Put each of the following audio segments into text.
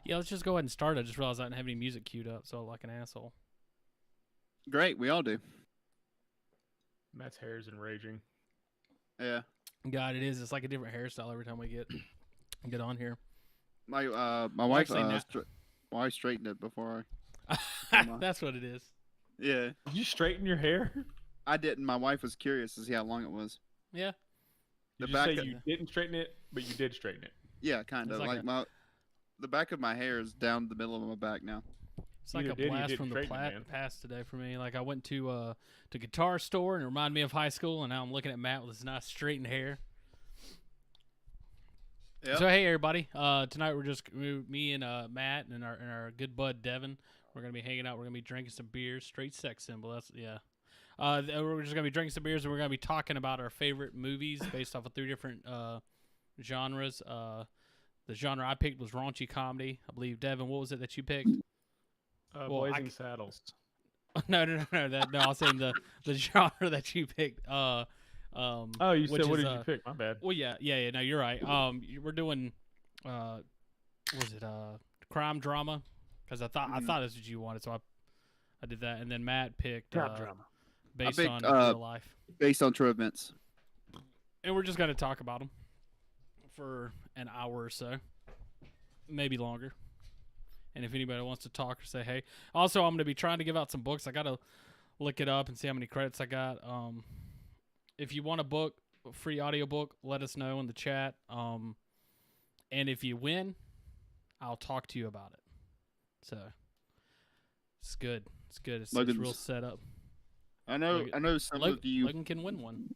Yeah, let's just go ahead and start. I just realized I didn't have any music queued up, so I look like an asshole. Great, we all do. Matt's hair is enraging. Yeah. God, it is. It's like a different hairstyle every time we get on here. My wife wife straightened it before That's what it is. Yeah. Did you straighten your hair? I didn't. My wife was curious to see how long it was. Yeah. Did The you say back you didn't straighten it, but you did straighten it? Yeah, kind It's of. like The back of my hair is down the middle of my back now. It's like Either a did or you blast didn't from the straighten it, man. past today for me. Like I went to Guitar Store and it reminded me of high school, and now I'm looking at Matt with his nice straightened hair. Yep. So hey everybody, tonight we're just me and Matt and our good bud Devin. We're gonna be hanging out. We're gonna be drinking some beers. Straight sex symbol. That's yeah. We're just gonna be drinking some beers and we're gonna be talking about our favorite movies based off of 3 different genres. The genre I picked was raunchy comedy. I believe Devin, what was it that you picked? Blazing Saddles. No. No, I was saying the genre that you picked. Oh, you said what did you pick? My bad. Well, yeah. No, you're right. We're doing, what was it crime drama? Because I thought that's what you wanted, so I did that, and then Matt picked drama based picked, on real life, Based on true events. and we're just gonna talk about them for an hour or so, maybe longer. And if anybody wants to talk or say hey, also I'm gonna be trying to give out some books. I gotta look it up and see how many credits I got. If you want a book, a free audiobook, let us know in the chat. And if you win, I'll talk to you about it. So it's good. It's good. It's real setup. I know some of you. Logan can win one.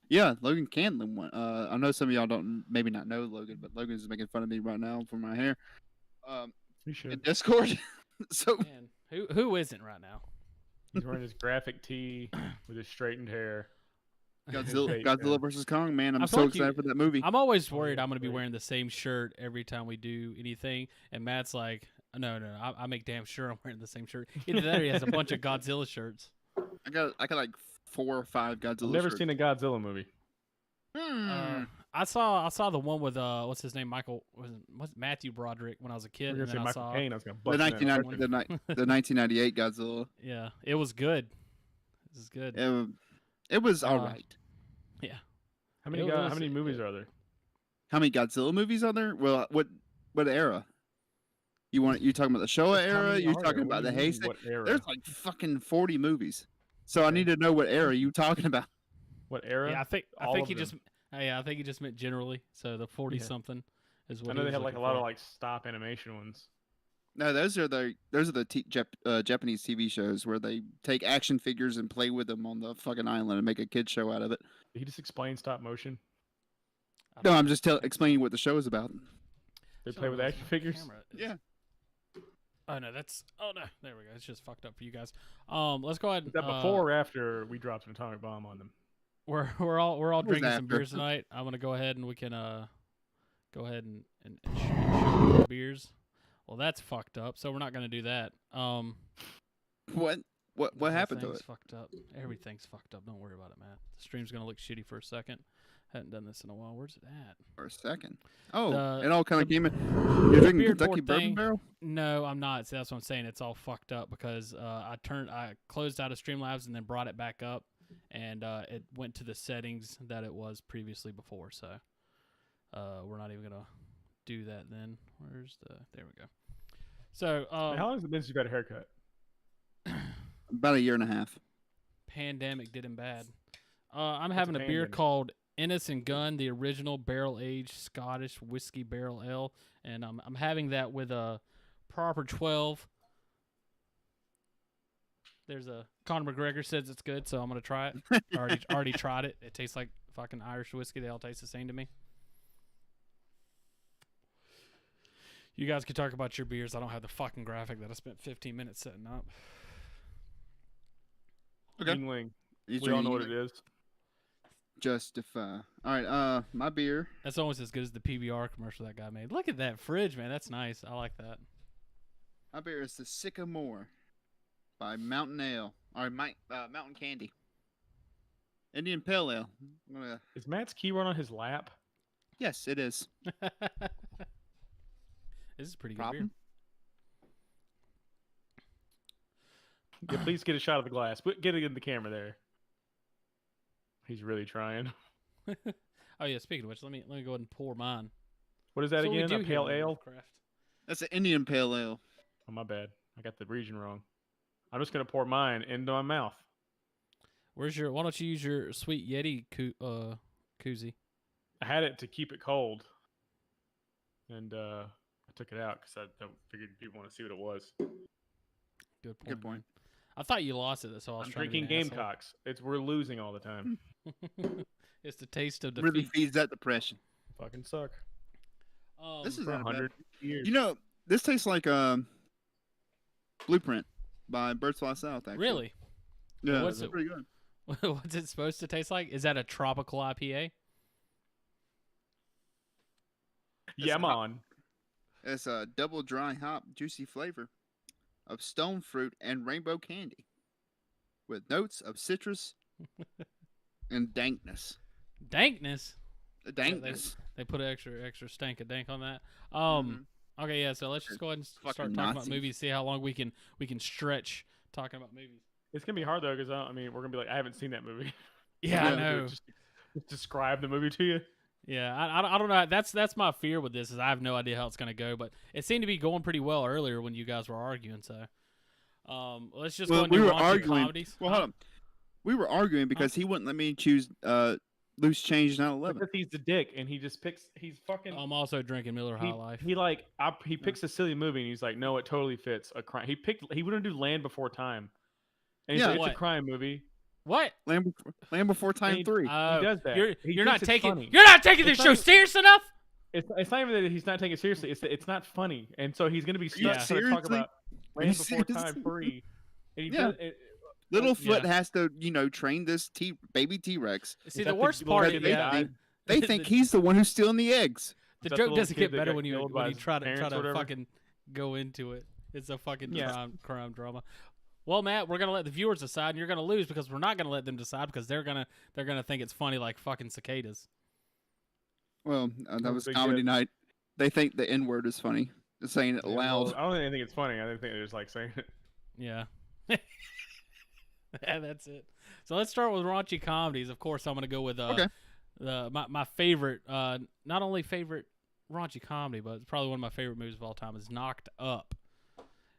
Yeah, Logan can win one. I know some of y'all don't maybe not know Logan, but Logan's making fun of me right now for my hair. You should. In Discord. So Man, who isn't right now? He's wearing his graphic tee with his straightened hair. Godzilla versus Kong, man. I'm feel so like excited for that movie. I'm always worried I'm going to be wearing the same shirt every time we do anything. And Matt's like, no. I make damn sure I'm wearing the same shirt. Either that or he has a bunch of Godzilla shirts. I got like 4 or 5 Godzilla I've never shirts. seen a Godzilla movie. I saw the one with what's his name, what's Matthew Broderick when I was a kid. You're And gonna then say I Michael saw Caine. I was gonna the bust in that 1998 Godzilla. Yeah, it was good. This is good. It was all right. Yeah. How many movies are there? How many Godzilla movies are there? Well, what era? You talking about the Showa era? You're talking about the Heisei? What era? There's like fucking 40 movies. So I need to know what era you talking about. What era? Yeah, I think he just meant generally. So the 40 something is what I know they had like a lot for. of like stop animation ones. No, those are the Japanese TV shows where they take action figures and play with them on the fucking island and make a kid show out of it. Did he just explain stop motion? No, I'm just explaining what the show is about. They play with action figures. Yeah. Oh no, there we go. It's just fucked up for you guys. Let's go ahead. Is that before or after we dropped an atomic bomb on them? We're all drinking some after? beers tonight. I'm gonna go ahead and we can go ahead and shoot the beers. Well, that's fucked up. So we're not gonna do that. What happened to it? Fucked up. Everything's fucked up. Don't worry about it, Matt. The stream's gonna look shitty for a second. Hadn't done this in a while. Where's it at? For a second. Oh, The- it all kind of came in. You're drinking beard Kentucky board Bourbon thing. Barrel? No, I'm not. See, that's what I'm saying. It's all fucked up because I closed out of Streamlabs and then brought it back up, and it went to the settings that it was previously before. So we're not even gonna do that then. There we go. So How long has it been since you've had a haircut? About a year and a half. pandemic did him bad. I'm having a beer pandemic? called Ennis and Gunn, the original barrel-aged Scottish whiskey barrel ale, and I'm having that with a proper 12. There's a Conor McGregor says it's good, so I'm gonna try it. already tried it. It tastes like fucking Irish whiskey. They all taste the same to me. You guys can talk about your beers. I don't have the fucking graphic that I spent 15 minutes setting up. Okay. Yingling. These We are all know what Yingling. it is. Justify. All right. My beer. That's almost as good as the PBR commercial that guy made. Look at that fridge, man. That's nice. I like that. My beer is the Sycamore by Mountain Ale. Or Mountain Candy. Indian Pale Ale. Is Matt's keyboard on his lap? Yes, it is. This is pretty good Problem? Yeah, please get a shot of the glass. Get it in the camera there. He's really trying. beer. Oh yeah, speaking of which, let me go ahead and pour mine. What is that So we again? do A here pale at ale? Lovecraft. That's an Indian Pale Ale. Oh, my bad. I got the region wrong. I'm just gonna pour mine into my mouth. Why don't you use your sweet Yeti koozie? I had it to keep it cold, and I took it out because I figured people want to see what it was. Good point. Good point. I thought you lost it, so I was I'm trying drinking to be an Gamecocks. We're losing all the time. asshole. It's the taste of defeat. Really feeds that depression. Fucking suck. This is For not a bad. 100 years. You know, this tastes like Blueprint by Birds Fly South. Actually, really. Yeah, What's it's it- pretty good. What's it supposed to taste like? Is that a tropical IPA? Yeah, I'm hot. on. It's a double dry hop, juicy flavor of stone fruit and rainbow candy, with notes of citrus and dankness. Dankness. Dankness. They put extra stank of dank on that. Mhm. Okay, yeah. So let's just go ahead and start Fucking talking about Nazis. movies. See how long we can stretch talking about movies. It's gonna be hard though, because I mean, we're gonna be like, I haven't seen that movie. Yeah, I Yeah. know. Just describe the movie to you. Yeah, I don't know. That's my fear with this is I have no idea how it's gonna go, but it seemed to be going pretty well earlier when you guys were arguing. So, let's just go and do raunchy comedies. Well, hold on. We were arguing because he wouldn't let me choose Loose Change 9/11. Because he's the dick, and he just picks. He's fucking. I'm also drinking Miller High Life. He picks a silly movie, and he's like, no, it totally fits a crime. He wouldn't do Land Before Time, and he's Yeah. like, it's What? a crime movie. What? Land Before Time he- 3. He does that. You're He not thinks it's taking funny. you're not taking It's this not show even- serious enough. It's not even that he's not taking it seriously. It's that it's not funny, and so he's gonna be you stuck trying to talk seriously? about Are you Land Before Time seriously? 3. And he Yeah. does, Littlefoot yeah. has to, train this baby T-Rex. See, Is the that worst little part kid is that yeah, died? They think he's the one who's stealing the eggs. the Is that joke little doesn't kid get that better got when you killed by his try parents or to whatever? fucking go into it. It's a fucking Yeah. crime drama. Well, Matt, we're gonna let the viewers decide, and you're gonna lose because we're not gonna let them decide because they're gonna think it's funny like fucking cicadas. Well, that was big comedy deal. night. They think the N-word is funny. Just saying it Yeah, loud. well, I don't even think it's funny. I think they're just like saying it. Yeah. Yeah, that's it. So let's start with raunchy comedies. Of course, I'm gonna go with Okay. my favorite, not only favorite raunchy comedy, but it's probably one of my favorite movies of all time is Knocked Up.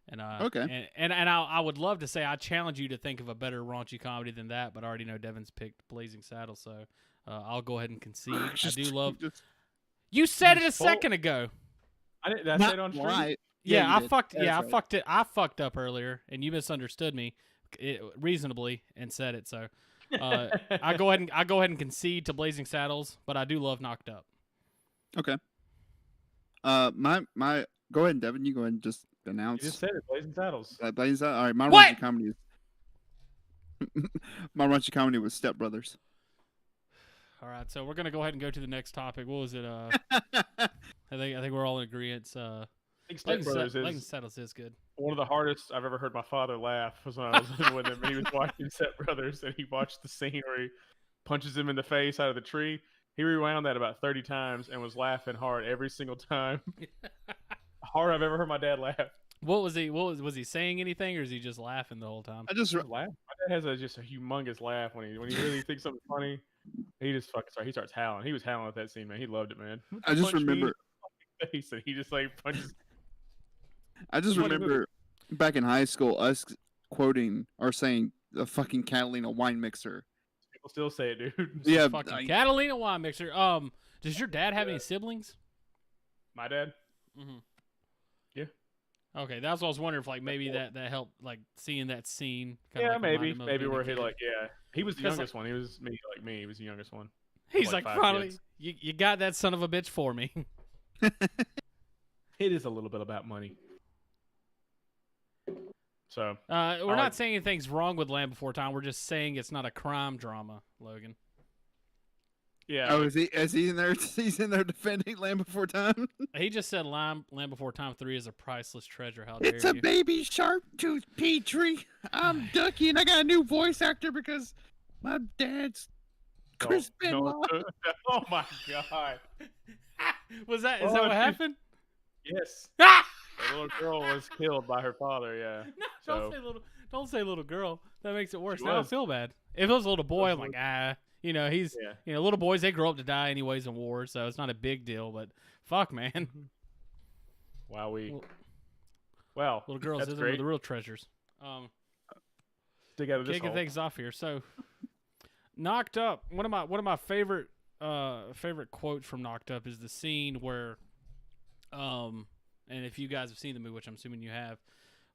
And Okay. and I would love to say I challenge you to think of a better raunchy comedy than that, but I already know Devin's picked Blazing Saddles, so I'll go ahead and concede. I do love. Just You said it a Just full- second ago. I did I not say it on stream? right. Yeah, you I did. fucked. That's Yeah, right. I fucked it. I fucked up earlier, and you misunderstood me reasonably and said it. So I go ahead and concede to Blazing Saddles, but I do love Knocked Up. Okay. My go ahead, Devin. You go ahead and just You announce. just said it, Blazing Saddles. Blaze that. All right, my What? raunchy comedy is my raunchy comedy was Step Brothers. All right, so we're gonna go ahead and go to the next topic. What was it? I think we're all in agreement. I think Step Brothers Blazing is Saddles is good. one of the hardest I've ever heard my father laugh was when I was living with him and he was watching Step Brothers and he watched the scene where he punches him in the face out of the tree. He rewound that about 30 times and was laughing hard every single time. Hard I've ever heard my dad laugh. What was he saying anything, or is he just laughing the whole time? I just Just laugh. My dad has just a humongous laugh when he really thinks something's funny. He just he starts howling. He was howling at that scene, man. He loved it, man. I just Punch me in remember the face, and he just like punches. I just Funny remember back in high school us quoting or saying the fucking Catalina wine mixer. People still say it, dude. Yeah, Fucking Catalina wine mixer. Does your dad have any siblings? My dad. Mm-hmm. Yeah. Okay, that's what I was wondering if like maybe that helped like seeing that scene. Kinda, Yeah, like, maybe reminded him of maybe being a where he kid. like he was the Because, youngest one. He was me like me. He was the youngest one. He's like like, 5 finally, kids. you got that son of a bitch for me. It is a little bit about money. So We're like- not saying anything's wrong with Land Before Time. We're just saying it's not a crime drama, Logan. yeah, Oh, is he in there? He's in there defending Land Before Time. He just said Land Before Time 3 is a priceless treasure. How dare It's a you? baby shark tooth Petrie. I'm Ducky, and I got a new voice actor because my dad's Chris no, Benoit. oh my god. Is that Oh, what dude. happened? Yes, Ah! the little girl was killed by her father. Yeah. No, So don't say little girl. That makes it worse. She Now I was. feel bad. If it was a little boy, I'm was like, he's, yeah. little boys, they grow up to die anyways in war, so it's not a big deal. But fuck, man, Wow, Well, well, little girls, that's those are great. the real treasures. Dig out of this Kicking hole. things off here. So, Knocked Up. One of my favorite quotes from Knocked Up is the scene where, and if you guys have seen the movie, which I'm assuming you have,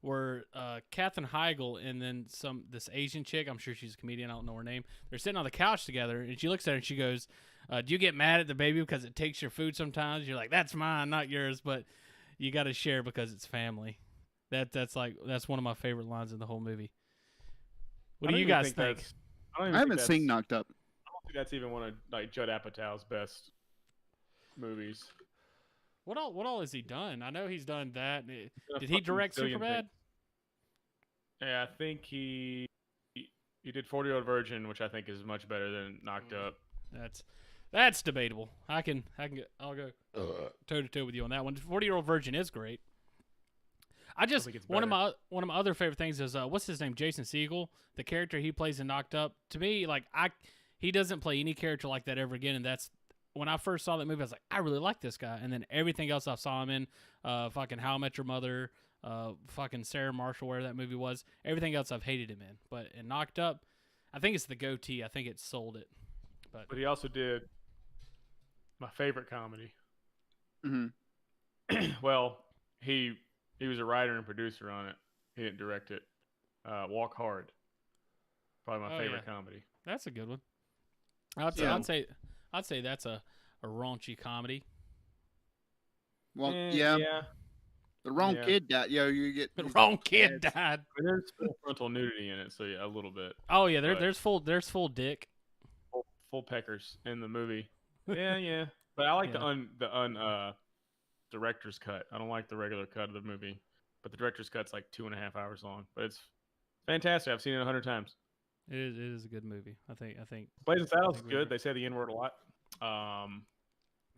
where Katherine Heigl and then this Asian chick, I'm sure she's a comedian, I don't know her name, they're sitting on the couch together, and she looks at her and she goes, do you get mad at the baby because it takes your food sometimes? You're like, that's mine, not yours, but you got to share because it's family. That's one of my favorite lines in the whole movie. What do you guys think? I haven't seen Knocked Up. I don't think that's even one of like Judd Apatow's best movies. What all has he done? I know he's done that. Did he fucking direct zillion Superbad? things. Yeah, I think he did 40-Year-Old Virgin, which I think is much better than Knocked Up. That's debatable. I'll go toe to toe with you on that one. 40-Year-Old Virgin is great. I think it's one of my other favorite things is what's his name, Jason Segel, the character he plays in Knocked Up. To me, like he doesn't play any character like that ever again, and that's when I first saw that movie. I was like, I really like this guy, and then everything else I saw him in, fucking How I Met Your Mother, fucking Sarah Marshall, where that movie was. Everything else I've hated him in, but in Knocked Up, I think it's the goatee. I think it sold it. But he also did my favorite comedy. Mm-hmm. Well, he was a writer and producer on it. He didn't direct it. Walk Hard. Probably my favorite comedy. That's a good one. I'd say that's a raunchy comedy. Well, yeah. The wrong kid died. You get the wrong kid died. I mean, there's full frontal nudity in it, so yeah, a little bit. Oh yeah, there's full dick. Full peckers in the movie. Yeah. But I like the director's cut. I don't like the regular cut of the movie, but the director's cut's like 2.5 hours long. But it's fantastic. I've seen it 100 times. It is a good movie. I think. Blazing Saddles is good. They say the N word a lot.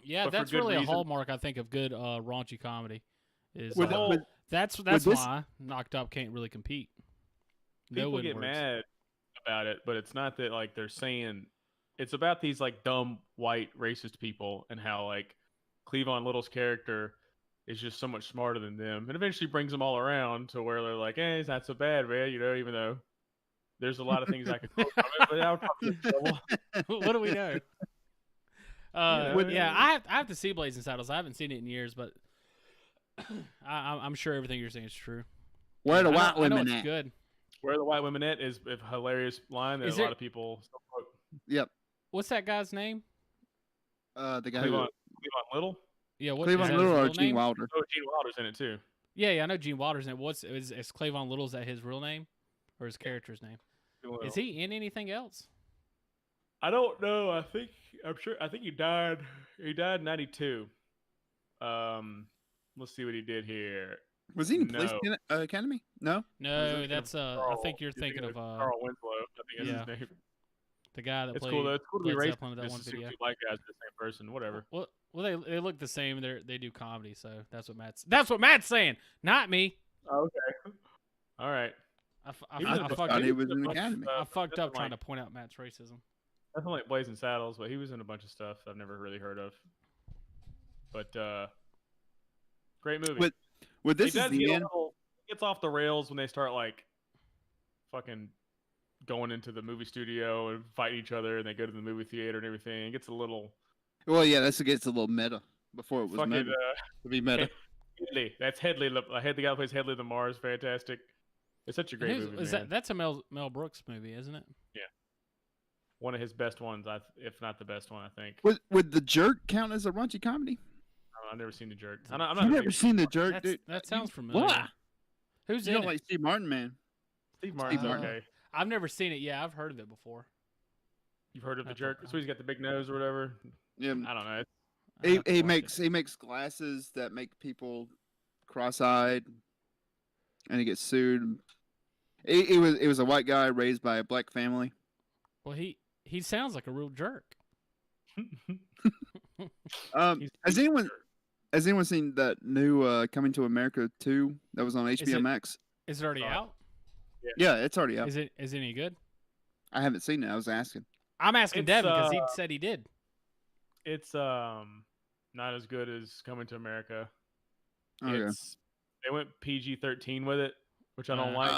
Yeah, that's really a hallmark, I think, of good raunchy comedy. Is that's why Knocked Up can't really compete. People get mad about it, but it's not that like they're saying. It's about these like dumb white racist people and how like Cleavon Little's character is just so much smarter than them, and eventually brings them all around to where they're like, "Hey, it's not so bad, man." Even though there's a lot of things I could quote from it, but that would probably be trouble. What do we know? I have to see Blazing Saddles. I haven't seen it in years, but I'm sure everything you're saying is true. Where the white women at? Good. Where the white women at is a hilarious line that a lot of people still quote. Yep. What's that guy's name? The guy Cleavon Little. Yeah, Cleavon Little or Gene Wilder? Oh, Gene Wilder's in it too. Yeah, I know Gene Wilder's in it. Is Cleavon Little, is that his real name or his character's name? Is he in anything else? I don't know. I think he died. He died in 92. Let's see what he did here. Was he in Police Academy? No. No, that's I think you're thinking of Carl Winslow. I think that's his name. The guy that it's played. Cool, though. It's cool to be racist. That one video. Two black guys are the same person. Whatever. Well, they look the same. They do comedy, so that's what Matt's saying, not me. Okay. All right. I thought he was in the Academy. I fucked up trying to point out Matt's racism. Definitely like Blazing Saddles, but he was in a bunch of stuff I've never really heard of. But great movie. With this is the end. It gets off the rails when they start like fucking going into the movie studio and fight each other, and they go to the movie theater and everything. It gets a little. Well, yeah, it gets a little meta. Before it was meta. To be meta. Headley. That's Headley. The guy who plays Headley Lamar is fantastic. It's such a great movie. That's a Mel Brooks movie, isn't it? Yeah. One of his best ones, if not the best one, I think. Would The Jerk count as a raunchy comedy? I've never seen The Jerk. I've never seen The Jerk, dude. That sounds familiar. What? Who's in it? You don't like Steve Martin, man. Steve Martin's okay. I've never seen it. Yeah, I've heard of it before. You've heard of The Jerk? So he's got the big nose or whatever? Yeah. I don't know. He makes glasses that make people cross-eyed, and he gets sued. It was a white guy raised by a black family. Well, he sounds like a real jerk. Has Has anyone seen that new Coming to America 2 that was on HBO it- Max? Is it already Sorry. out? Yeah, it's already out. Is it any good? I haven't seen it. I was asking. I'm asking It's, Devin because he said he did. It's not as good as Coming to America. Okay. They went PG-13 with it, which I don't like.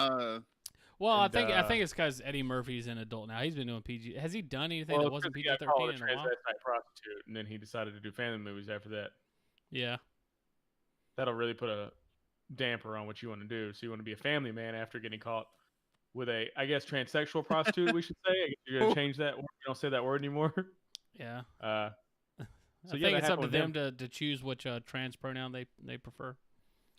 Well, I and, think it's because Eddie Murphy's an adult now. He's been doing PG. Has he done anything that wasn't he PG got called 13 a in a while? transvestite prostitute, and then he decided to do family movies after that. Yeah. That'll really put a damper on what you want to do. So you want to be a family man after getting caught with a, I guess, transsexual prostitute. We should say. I guess you're gonna change that. You don't say that word anymore. Yeah. So I yeah, think that it's up to happened them with to choose which trans pronoun they prefer.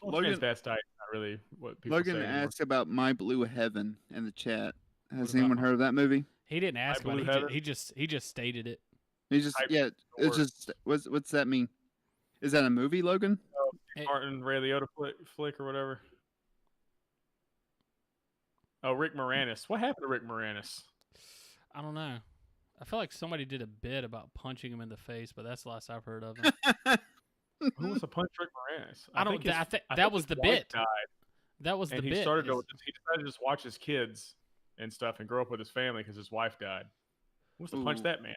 Well, Logan- transvestite is not really what people Logan say anymore. asked about My Blue Heaven in the chat. Has What about anyone heard of that movie? He didn't ask Blue about it. Heaven? He just stated it. He just Type yeah. It's word. just what's that mean? Is that a movie, Logan? Martin Ray Liotta flick or whatever. Oh, Rick Moranis. What happened to Rick Moranis? I don't know. I feel like somebody did a bit about punching him in the face, but that's the last I've heard of him. Who wants to punch Rick Moranis? I don't. think his- I think I that think was his the wife bit. died, That was the and he bit. started is- he decided to just watch his kids and stuff and grow up with his family because his wife died. Who wants to punch Ooh. that man?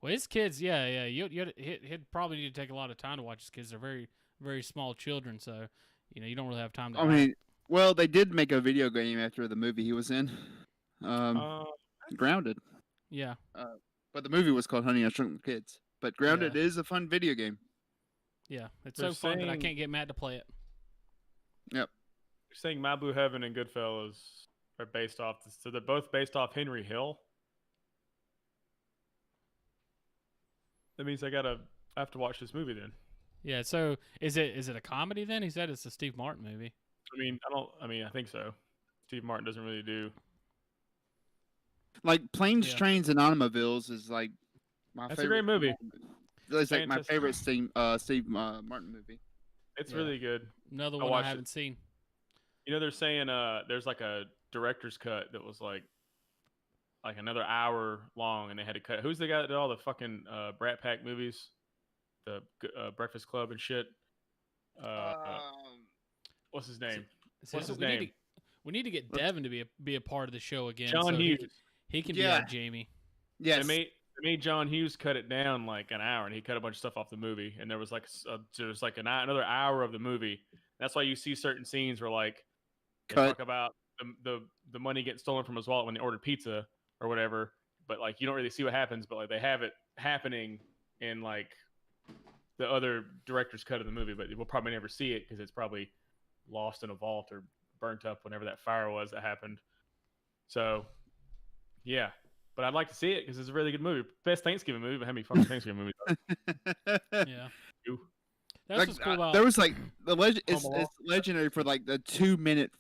Well, his kids, yeah. He'd probably need to take a lot of time to watch his kids. They're very, very small children, so you don't really have time to. I mean, well, they did make a video game after the movie he was in, Grounded. yeah, But the movie was called Honey, I Shrunk the Kids. But Grounded is a fun video game. yeah. It's They're so fun that I saying- can't get Matt to play it. You're saying My Blue Heaven and Goodfellas are based off. So they're both based off Henry Hill. That means I have to watch this movie then. Yeah. So is it a comedy then? He said it's a Steve Martin movie. I think so. Steve Martin doesn't really do. Like Planes, Yeah. Trains, and Automobiles is like my That's a favorite. great movie. It's like my Fantastic. favorite Steve Martin movie. It's Yeah. really good. Another I one I watched it. haven't seen. They're saying there's like a director's cut that was like another hour long, and they had to cut. Who's the guy that did all the fucking Brat Pack movies, the Breakfast Club and shit? What's his name? So What's his we name? We need to get Devin to be a part of the show again. John so Hughes. He can be Yeah. our Jamie. Yes. They made John Hughes cut it down like an hour, and he cut a bunch of stuff off the movie. And there was another hour of the movie. That's why you see certain scenes where like they Cut. talk about the money getting stolen from his wallet when they ordered pizza or whatever. But like you don't really see what happens, but like they have it happening in like the other director's cut of the movie. But we'll probably never see it because it's probably lost in a vault or burnt up whenever that fire was that happened. So yeah. But I'd like to see it because it's a really good movie. Best Thanksgiving movie, but how many fucking Thanksgiving movies are there? Yeah. You? That's Like, what's cool about. there was like the legend. It's Home Alone. legendary for like the 2 minute,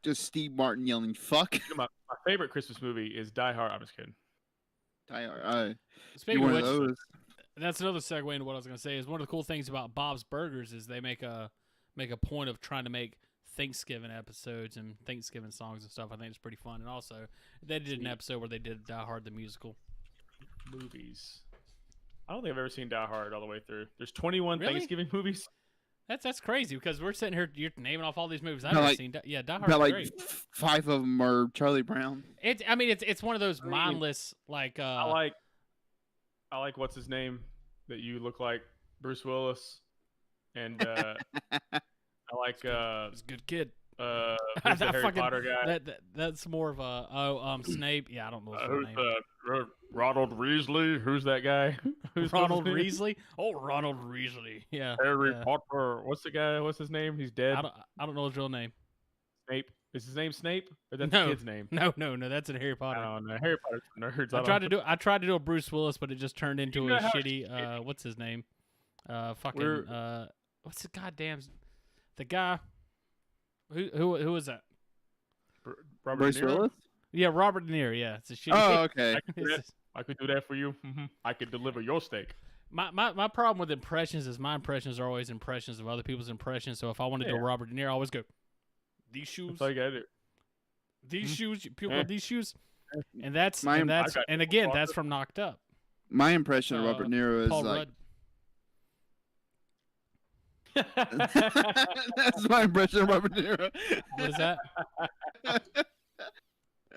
just Steve Martin yelling "fuck." My favorite Christmas movie is Die Hard. I'm just kidding. You're Speaking of one which, of those. that's another segue into what I was going to say. Is one of the cool things about Bob's Burgers is they make a point of trying to make Thanksgiving episodes and Thanksgiving songs and stuff. I think it's pretty fun. And also, they did an episode where they did Die Hard the musical. Movies. I don't think I've ever seen Die Hard all the way through. There's 21 Really? Thanksgiving movies. That's crazy because we're sitting here, you're naming off all these movies I've No, never like- seen. Die Hard's About like great. 5 of them are Charlie Brown. It's one of those mindless like I like what's his name that you look like Bruce Willis, and I like It's a good kid. who's the That Harry fucking- Potter guy? That's more of a Snape. Yeah, I don't know his real Who's name. Ronald Weasley? Who's that guy? Who's Ronald what's his name? Weasley. Oh, Ronald Weasley. Yeah. Harry yeah. Potter. What's the guy? What's his name? He's dead. I don't know his real name. Snape. Is his name Snape? Or that's No. the kid's name? No, that's in Harry I Potter. don't know. Harry Potter's for nerds. I tried to do a Bruce Willis, but it just turned into know a how shitty. What's his name? Fucking. What's the goddamn? The guy. Who was that? Robert Bruce De Niro? Willis. Yeah, Robert De Niro. Yeah, it's a shitty. Oh, okay. I could do that. I could do that for you. I could deliver your steak. My problem with impressions is my impressions are always impressions of other people's impressions. So if I want to do a Yeah. Robert De Niro, I always go, these shoes, That's all you gotta do. these Mhm. shoes, people Eh. with these shoes, and that's My- and that's I got and you. again that's from Knocked Up. My impression of Robert De Niro is Paul like Rudd. That's my impression of Robert De Niro. What is that?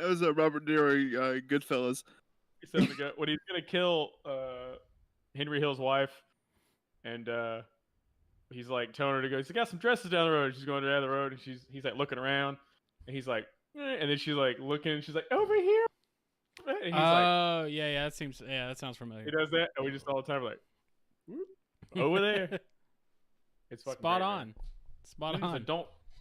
It was a Robert De Niro Goodfellas. When he's gonna kill Henry Hill's wife, and he's like telling her to go. He's got some dresses down the road. She's going down the road, and he's like looking around, and he's like, and then she's like looking, and she's like over here. And he's Oh, yeah, that sounds familiar. he does that, and we just all the time like, whoop, over there. It's fucking Spot great, on. man. Spot And on.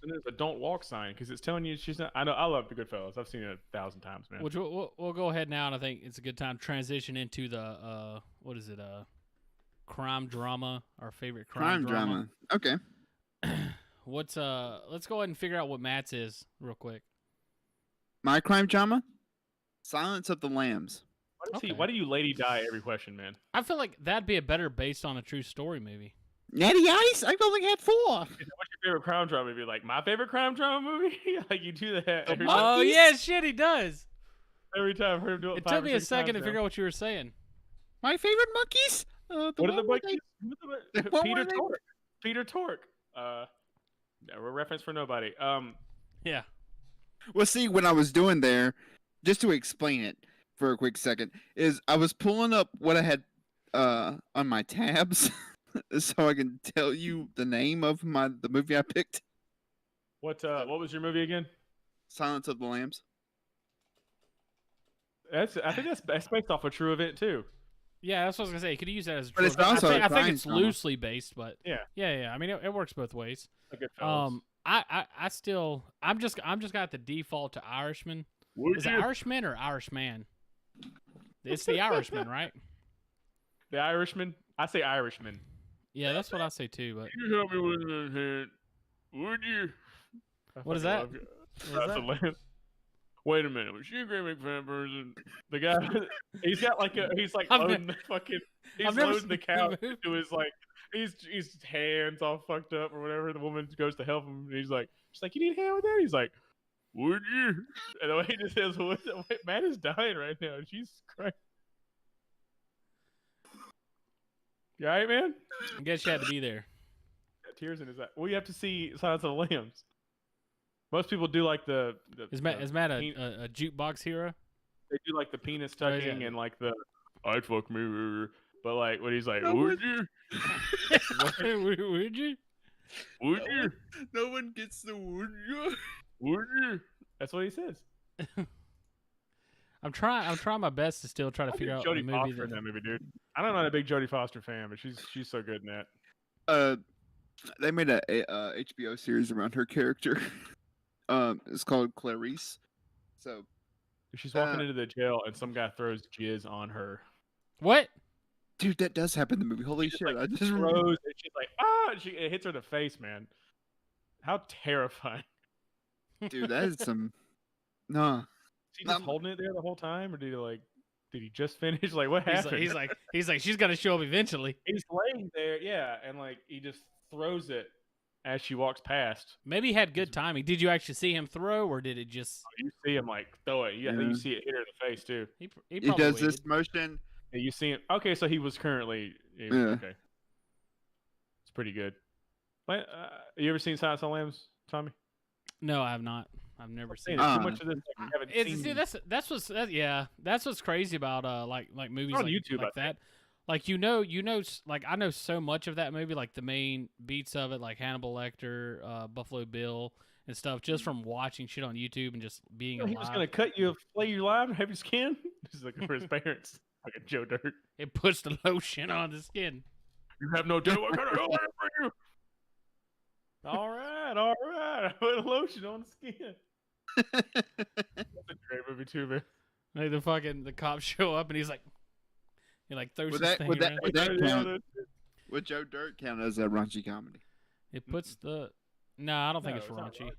there's a don't walk sign because it's telling you she's not. I know. I love the Goodfellas. I've seen it 1,000 times, man. Which we'll go ahead now, and I think it's a good time to transition into the what is it? Crime drama. Our favorite crime drama. Okay. Let's go ahead and figure out what Matt's is real quick. My crime drama? Silence of the Lambs. Why do you lady die every question, man? I feel like that'd be a better based on a true story movie. Natty Ice? I've only had 4. What's your favorite crime drama movie? Like my favorite crime drama movie? Like you do that every Oh Monkeys? yeah, shit, he does. Every time I've heard him do it. It took me a second to figure out what you were saying. My favorite monkeys? What are the monkeys? What Peter were they? Tork. Peter Tork. We're reference for nobody. Yeah. Well, see, what I was doing there, just to explain it for a quick second, is I was pulling up what I had on my tabs so I can tell you the name of the movie I picked. What was your movie again? Silence of the Lambs. I think that's based off a true event too. Yeah, that's what I was gonna say. You could use that as a But it's true event. also a I think crime it's drama. loosely based, but Yeah. yeah. I mean, it works both ways. A Goodfellas. I'm just got the default to Irishman. Would Is it you? Irishman or Irishman? It's the Irishman, right? The Irishman. I say Irishman. Yeah, that's what I say too. But You help me with this head. Would you? What is I that? fucking love What is That's that? hilarious. Wait a minute. Was she a great big fat person? The guy, he's got like he's like I've loading the fucking, he's I've never loading the seen cow the movie. to his like, his hands all fucked up or whatever. The woman goes to help him, and she's like, you need a hand with that? He's like, would you? And the way he just says, wait, Matt is dying right now. Jesus Christ. You alright, man? I guess you had to be there. Got tears in his eyes. Well, you have to see Silence of the Lambs. Most people do like the Is Matt pe- a jukebox hero? they do like the penis Oh, yeah. touching and like the I'd fuck me, but like when he's like, No would you? Would you? Would you? No one gets the would you? Would you? That's what he says. I'm trying my best to still try to figure out the Jodie movie. Foster in that movie, dude. I'm not a big Jodie Foster fan, but she's so good in that. They made a HBO series around her character. It's called Clarice. So She's walking into the jail and some guy throws jizz on her. What? dude, that does happen in the movie. Holy She shit. just, I like, just throws and she's like, ah, and it hits her in the face, man. How terrifying. dude, that is some nah. Is he just holding it there the whole time, or did he just finish? Like, what happened? He's like, she's gonna show up eventually. He's laying there, yeah, and like he just throws it as she walks past. Maybe he had good timing. Did you actually see him throw, or did it just? You see him like throw it. I think you see it hit her in the face too. He He probably does waited. this motion. And you see him. Okay, so he was currently. Yeah. Okay, it's pretty good. You ever seen Silence of the Lambs, Tommy? No, I have not. I've never seen There's it. too much of this. Like, you haven't seen. That's what's crazy about like movies on like, YouTube, like I that. Like like I know so much of that movie, like the main beats of it, like Hannibal Lecter, Buffalo Bill, and stuff, just from watching shit on YouTube and just being alive. He was gonna cut you, flay you alive, and have your skin. He's looking for his parents, like a Joe Dirt. It puts the lotion on the skin. You have no dough. What kind of hell I am for you? All right. I put lotion on the skin. That's a great movie too, man. Like the cops show up and he's like, he like throws Would his that- thing would that- around. would that count? Would Joe Dirt count as a raunchy comedy? It puts the. No, I don't think it's not raunchy.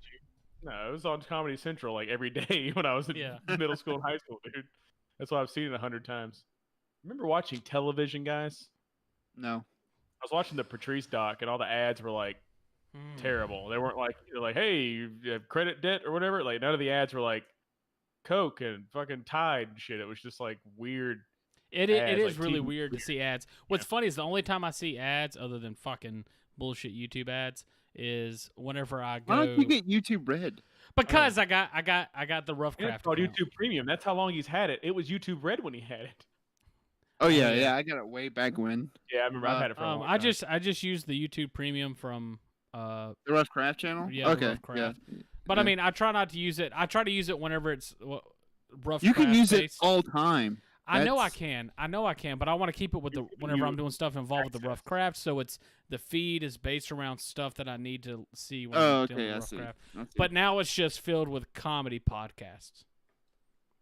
No, it was on Comedy Central like every day when I was in Yeah. middle school and high school, dude. That's why I've seen it 100 times. Remember watching television, guys? No. I was watching the Patrice doc, and all the ads were like terrible. They weren't like hey, you have credit debt or whatever. Like none of the ads were like Coke and fucking Tide and shit. It was just like weird. It ads, is like really TV weird to see ads. What's funny is the only time I see ads other than fucking bullshit YouTube ads is whenever I Why go don't you get YouTube Red? because I got the Rough And it's Craft called account. YouTube Premium. That's how long he's had it. It was YouTube Red when he had it. Oh yeah, yeah. yeah, I got it way back when. Yeah, I remember. I've had it for a long time. I just use the YouTube Premium from The Rough Craft channel. Yeah, the Okay. Rough Craft. Yeah. But yeah. I mean, I try not to use it. I try to use it whenever it's rough. You can craft use it based. all time. I know I That's- can. I know I can, but I want to keep it with the You- whenever I'm you doing stuff involved with the rough access. craft. So it's the feed is based around stuff that I need to see when Oh, I'm dealing okay, with I rough see. craft. I see. But now it's just filled with comedy podcasts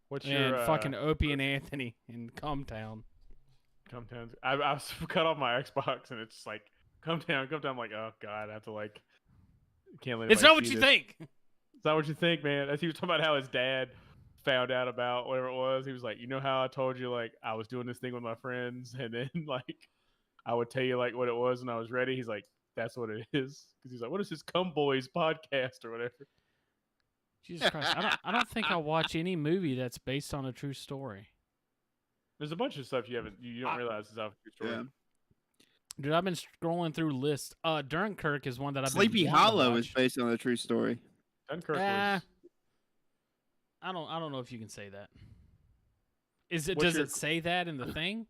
What's and your fucking Opie and Anthony in Cumtown. Come down? I was cut off my Xbox and it's like come down. I'm like, oh god, I have to like. Can't let. It's anybody not what see you this. think. Is that what you think, man? As he was talking about how his dad found out about whatever it was. He was like, you know how I told you like I was doing this thing with my friends, and then like I would tell you like what it was when I was ready. He's like, that's what it is, because he's like, what is this Cum Boys podcast or whatever? Jesus Christ! I don't think I watch any movie that's based on a true story. There's a bunch of stuff you don't realize is off your story. Yeah. Dude, I've been scrolling through lists. Dunkirk is one that I've Sleepy been wanting to Hollow is watch. based on a true story. Dunkirk Ah. was. I don't know if you can say that. Is it? What's Does your- it say that in the thing?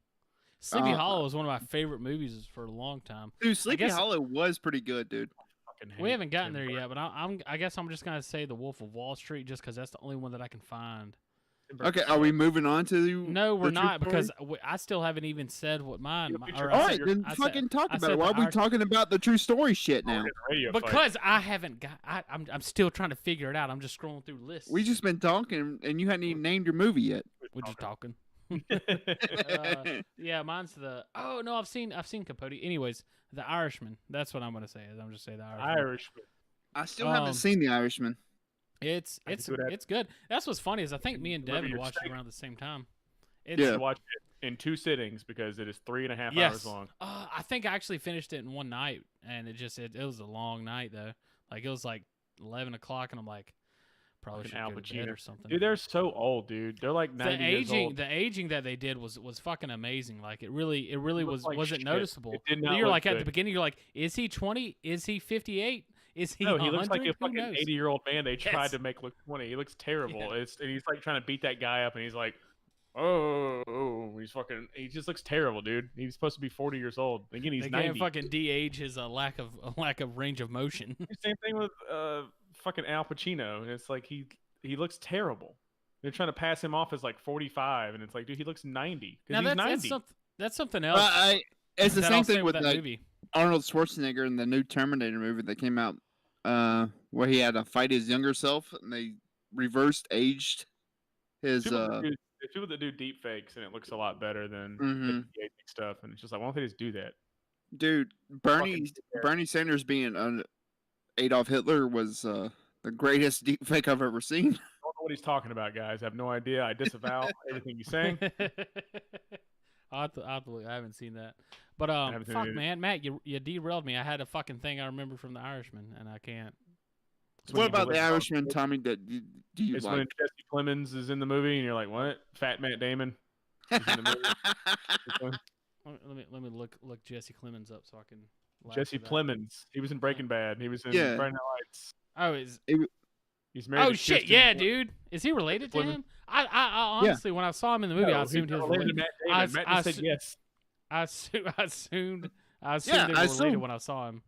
Sleepy Uh, Hollow is one of my favorite movies for a long time. Dude, Sleepy guess- Hollow was pretty good, dude. Fucking We hate haven't gotten Tim there Burton. yet, but I guess I'm just gonna say The Wolf of Wall Street just because that's the only one that I can find. Tim Burton. Okay, are we moving on to No, we're the true not story? because I still haven't even said what mine. You my- picture- or All I right, said- then I said- fucking talk I about said it. Why are the we Irish- talking about the true story shit We're now? in a radio fight. because I haven't got. I'm still trying to figure it out. I'm just scrolling through lists. We just been talking, and you hadn't even named your movie yet. we're just talking. Okay. Yeah, mine's the. Oh no, I've seen Capote. Anyways, The Irishman. That's what I'm gonna say. I'm just say The Irishman. Irishman. I still Um, haven't seen The Irishman. It's I can do that. it's good. That's what's funny is I think me and Whenever Devin you're watched it straight. around the same time. It's, Yeah. You watch it in 2 sittings because it is 3.5 Yes. hours long. I think I actually finished it in one night, and it was a long night though. Like it was like 11 o'clock, and I'm like, probably Fucking should Al go to bed Pacino. or something. Dude, they're so old, dude. They're like 90 years old. The aging that they did was fucking amazing. Like it really looked like wasn't shit. noticeable. It did not You're look like at the good. beginning, you're like, is he 20? Is he 58? Is he No, 100? he looks like a Who fucking knows? 80-year-old man they Yes. tried to make look 20. He looks terrible. Yeah. And he's like trying to beat that guy up, and he's like, oh, he just looks terrible, dude. He's supposed to be 40 years old. Again, he's They 90. can't fucking de-age his lack of range of motion. Same thing with fucking Al Pacino, and it's like he looks terrible. They're trying to pass him off as like 45, and it's like, dude, he looks 90 now because he's that's 90. that's something else. It's the that same I'll say thing with that like movie. Arnold Schwarzenegger in the new Terminator movie that came out, where he had to fight his younger self, and they reversed aged his. There's people that do deep fakes, and it looks a lot better than Mhm. the fake stuff, and it's just like, why don't they just do that? Dude, Bernie Sanders being Adolf Hitler was the greatest deep fake I've ever seen. I don't know what he's talking about, guys. I have no idea. I disavow everything he's saying. I haven't seen that, but haven't seen it fuck, either. man, Matt, you derailed me. I had a fucking thing I remembered from The Irishman, and I can't. It's when What you about the delete- Irishman, Tommy? That do you It's like? when Jesse Plemons is in the movie, and you're like, what? Fat Matt Damon? He's in the movie. Let me look Jesse Clemens up so I can. laugh Jesse at that. Plemons. He was in Breaking Bad. He was in Yeah. Friday Night Lights. Oh, is He's married. oh to shit, Kirsten yeah, Dunst. dude. Is he related to Clemens. him? I honestly, when I saw him in the movie, No, I he's assumed he not was related related. to Matt Damon. Matt just said assu- yes. I assumed Yeah, they were I related assumed. when I saw him.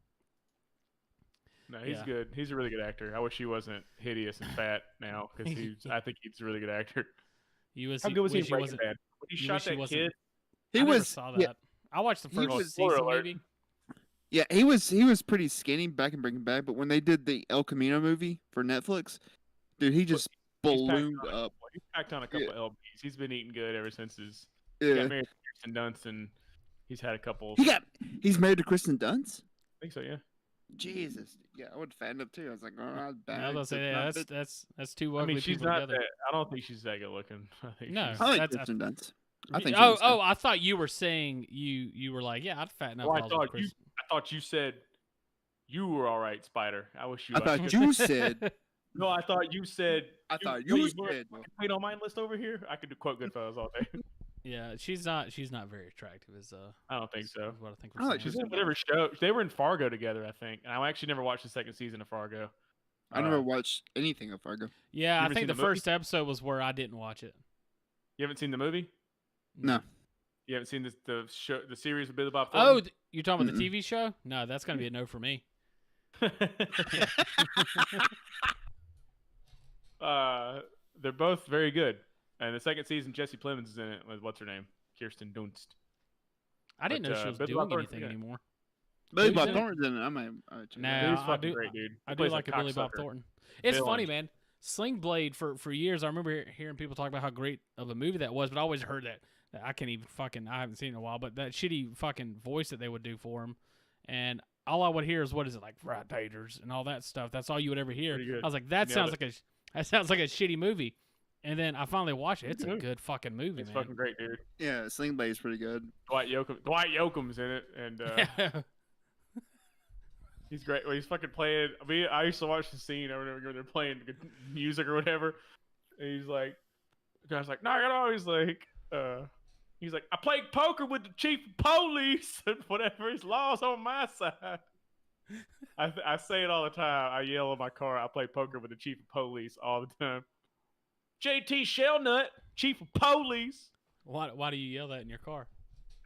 No, he's Yeah. good. He's a really good actor. I wish he wasn't hideous and fat now, because I think he's a really good actor. You was How good was he in wish Breaking wasn't- Bad? When he you shot wish he that wasn't- kid. He I never was. saw that. I watched the He first was- Spoiler season, alert. maybe. Yeah, he was pretty skinny back in Breaking Bad, but when they did the El Camino movie for Netflix, dude, he just He's packed ballooned on a up. couple- He's packed on a couple Yeah. LBs. He's been eating good ever since he got Yeah, married to Kirsten Dunst, and he's had a couple. he's married to Kristen Dunst. I think so, yeah. Jesus, yeah, I would fatten up too. I was like, oh, I was gonna say that's two I ugly mean, she's people not together. that. I don't think she's that good looking. I think No. she's- I like That's- Kristen Dunst. I Y- think. oh, I thought you were saying you were like, yeah, I'd fatten up. Oh, if was with Chris. I thought you said you were all right, Spider. I wish you. I thought you said. No, I thought you said. I thought you you wanna said. fucking Paint on my list over here. I could do quote Goodfellas all day. Yeah, she's not very attractive. I don't think so. Is what I think I we're like saying. She's in whatever show. They were in Fargo together, I think. And I actually never watched the second season of Fargo. I never watched anything of Fargo. Yeah, You I ever think seen the the movie? first episode was where I didn't watch it. You haven't seen the movie? No. You haven't seen the show, the series with Billy Bob Oh, Thornton? you're talking about the Mm-mm. TV show? No, that's gonna be a no for me. They're both very good. And the second season, Jesse Plemons is in it with what's her name, Kirsten Dunst. I didn't But, know she was Billy doing Bob Thornton, anything yeah. anymore. Billy Who's Bob in it? Thornton's in it. I might check it Nah, out. He's I fucking do- great, dude. I He do plays like a Billy Bob cocksucker. Thornton. It's Villain. funny, man. Sling Blade for years. I remember hearing people talk about how great of a movie that was, but I always heard that I can't even I haven't seen it in a while, but that shitty fucking voice that they would do for him, and all I would hear is what is it like rat taters and all that stuff. That's all you would ever hear. Pretty good. I was like, that Nailed sounds like a shitty movie, and then I finally watched it. It's a Good. good fucking movie, It's man. fucking great, dude. Yeah, Sling Blade's pretty good. Dwight Yoakam's in it, and he's great. When he's fucking playing. I used to watch the scene over when they're playing music or whatever. And he's like, the guy's like, knock it off. He's like, I played poker with the chief of police and whatever. His law's on my side. I say it all the time. I yell in my car. I play poker with the chief of police all the time. JT Shellnut, chief of police. Why do you yell that in your car?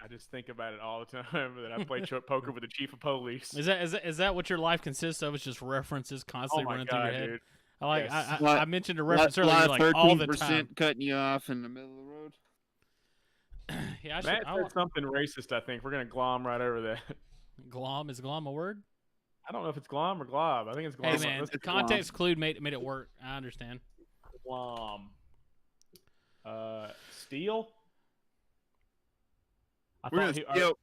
I just think about it all the time that I play poker with the chief of police. Is that what your life consists of? It's just references Oh constantly my running through god, your head. dude! I like. Yes. I mentioned a reference earlier, like all the time. cutting you off in the middle of the road. Yeah, Matt said something racist. I think we're gonna glom right over that. glom is glom a word? I don't know if it's glom or glob. I think it's glom. Hey man, Let's it's context clue made it work. I understand. glom. Steel. We're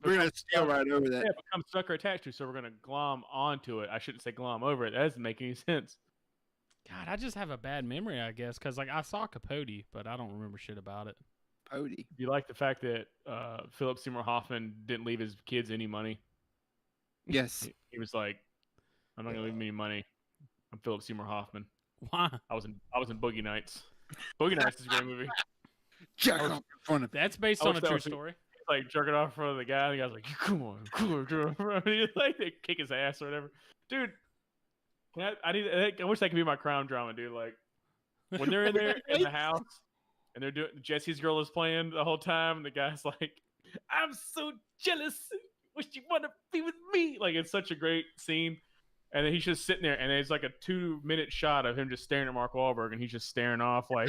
gonna steal right over that. Yeah, become stuck or attached to, so we're gonna glom onto it. I shouldn't say glom over it. That doesn't make any sense. God, I just have a bad memory, I guess, because like I saw Capote, but I don't remember shit about it. Cody. Do you like the fact that Philip Seymour Hoffman didn't leave his kids any money? Yes. He was like, "I'm not gonna leave them any money. I'm Philip Seymour Hoffman. Why? I was in Boogie Nights. Boogie Nights is a great movie. Jack off in front of That's based I on wish a that true was the- story. Like jerking off in front of the guy, and the guy's like, "Come on, like they kick his ass or whatever." Dude, I wish that could be my crime drama, dude. Like when they're in there in the house and they're doing Jesse's Girl is playing the whole time, and the guy's like, "I'm so jealous. Wish you want to be with me." Like it's such a great scene. And then he's just sitting there, and it's like a 2-minute shot of him just staring at Mark Wahlberg, and he's just staring off like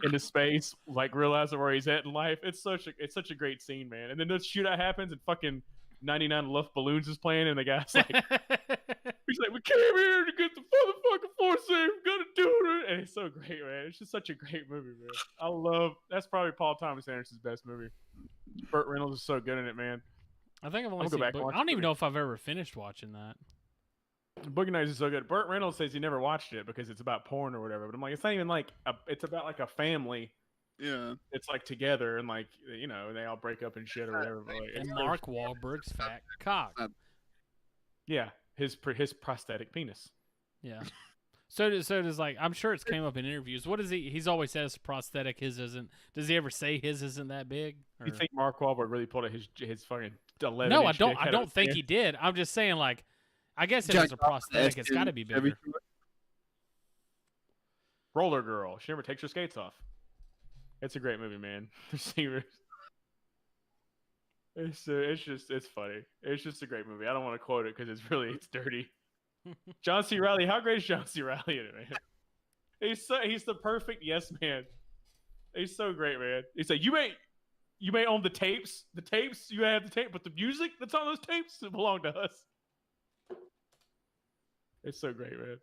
into space, like realizing where he's at in life. It's such a great scene, man. And then the shootout happens, and fucking 99 Luft Balloons is playing, and the guy's like, he's like, "We came here to get the motherfucking force safe. We gotta do it." And it's so great, man. It's just such a great movie, man. That's probably Paul Thomas Anderson's best movie. Burt Reynolds is so good in it, man. I think I've only I'll go seen back and Boog- watch I don't the even movie. know if I've ever finished watching that. Boogie Nights is so good. Burt Reynolds says he never watched it because it's about porn or whatever. But I'm like, it's not even like it's about like a family. Yeah. It's like together and like they all break up and shit or whatever. But, like, And it's Mark Wahlberg's fat cock. yeah, his prosthetic penis. Yeah. So does like I'm sure it's came up in interviews. What is he? He's always says prosthetic. His isn't. Does he ever say his isn't that big? Or? You think Mark Wahlberg really pulled out his fucking 11? No, I don't. I don't think he did. I'm just saying like. I guess if it's a prosthetic, it's got to be bigger. Roller Girl. She never takes her skates off. It's a great movie, man. It's funny. It's just a great movie. I don't want to quote it because it's dirty. John C. Reilly. How great is John C. Reilly in it, man? He's the perfect yes man. He's so great, man. He's like, you may own the tapes. The tapes, you have the tape, but the music that's on those tapes belong to us. It's so great, man.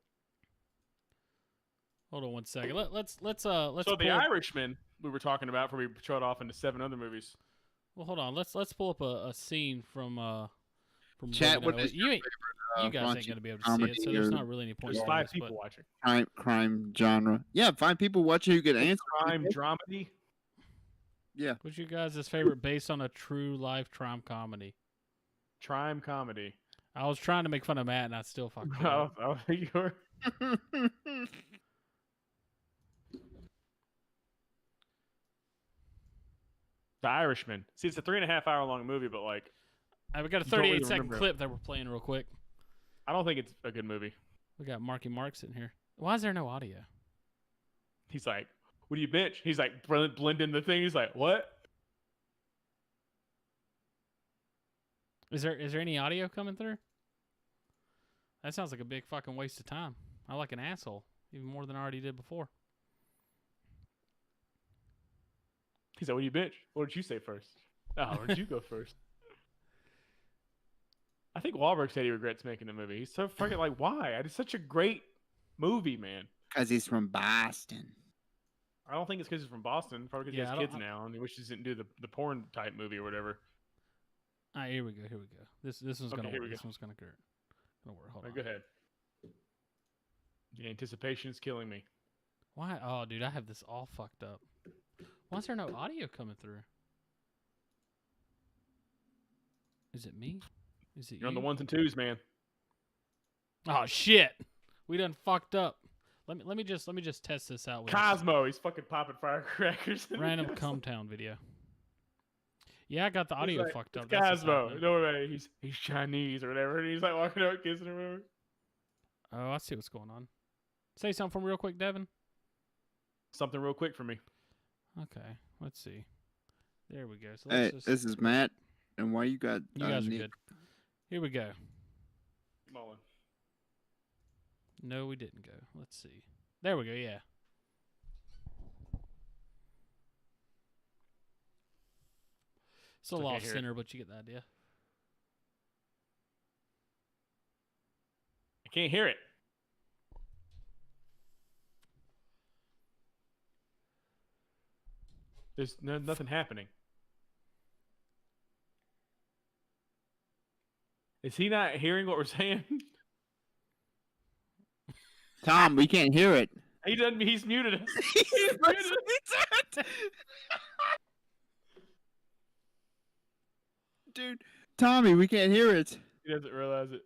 Hold on one second. Let's. So pull the up- Irishman we were talking about before we trod off into 7 other movies. Well, hold on. Let's pull up a scene from Chat, Boogie what Nights. is your You guys ain't gonna be able to see it, so there's not really any point. There's in 5 this, people but watching. crime genre? Yeah, 5 people watching who could answer. Crime dramedy. Yeah. what's your guys' favorite based on a true life crime comedy? Crime comedy. I was trying to make fun of Matt, and I still fucked it up. You're... The Irishman. See, it's a 3.5 hour long movie, but like, We got a You don't really 38-second remember it. clip that we're playing real quick. I don't think it's a good movie. We got Marky Mark sitting here. Why is there no audio? He's like, "What do you bench?" He's like, blend in the thing. He's like, "What?" Is there any audio coming through? That sounds like a big fucking waste of time. I like an asshole even more than I already did before. He's like, "What do you bench?" What did you say first? Oh, where did you go first? I think Wahlberg said he regrets making the movie. He's so fucking like, why? It's such a great movie, man. Because he's from Boston. I don't think it's because he's from Boston. Probably because Yeah, he I has don't- kids now and he wishes he didn't do the porn type movie or whatever. All right, here we go. This one's Okay, gonna here work. we go. This one's gonna work. Hold Right, on. go ahead. The anticipation is killing me. Why? Oh, dude, I have this all fucked up. Why is there no audio coming through? Is it me? Is it You're on you? the ones and twos, man. Oh shit! We done fucked up. Let me just test this out with this Cosmo, he's fucking popping firecrackers. random Cometown video. Yeah, I got the audio like, fucked up. It's That's what's Cosmo. happening. No way. He's Chinese or whatever. And he's like walking out kissing her. Whatever. Oh, I see what's going on. Say something for me real quick, Devin. Something real quick for me. Okay, let's see. There we go. So Hey, let's just, this is Matt. And why you got you guys are Nick? good. Here we go. Mullen. No, we didn't go. Let's see. There we go. Yeah. It's a Still little can't off hear it. center, but you get the idea. I can't hear it. There's nothing happening. Is he not hearing what we're saying? Tom, we can't hear it. He doesn't. He's muted us. Dude, Tommy, we can't hear it. He doesn't realize it.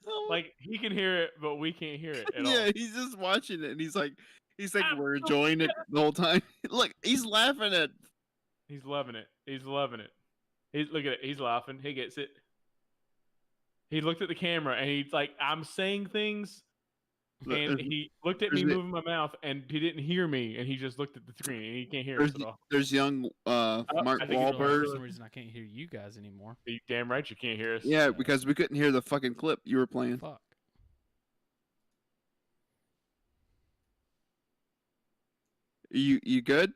Oh, Like he can hear it, but we can't hear it at all. yeah, he's just watching it, and he's like, we're enjoying it the whole time. Look, he's laughing at. He's loving it. He's loving it. Look at it. He's laughing. He gets it. He looked at the camera and he's like, "I'm saying things," and he looked at me there's- moving my mouth, and he didn't hear me, and he just looked at the screen, and he can't hear us There's, at all. there's young Mark I think he's For Wahlberg. some reason, I can't hear you guys anymore. You damn right you can't hear us. Yeah, because we couldn't hear the fucking clip you were playing. Fuck. You good?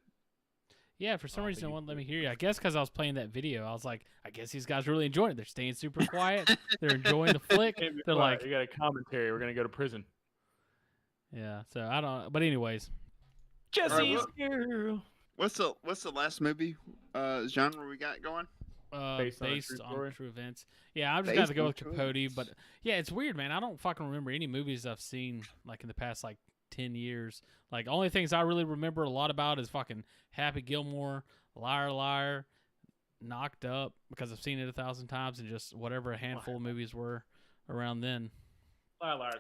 Yeah, for some Oh, reason, but it you- wouldn't let me hear you. I guess because I was playing that video. I was like, I guess these guys are really enjoying it. They're staying super quiet. They're enjoying the flick. Can't be They're quiet. like, "You got a commentary. We're gonna go to prison." yeah. So I don't. But anyways, Jesse's what- girl. What's the last movie genre we got going? Based based on a true on story? true events. Yeah, I'm just Based got to go on with true Capote. events. But yeah, it's weird, man. I don't fucking remember any movies I've seen like in the past like 10 years. Like only things I really remember a lot about is fucking Happy Gilmore, Liar Liar, Knocked Up because I've seen it 1,000 times, and just whatever a handful of movies were around then.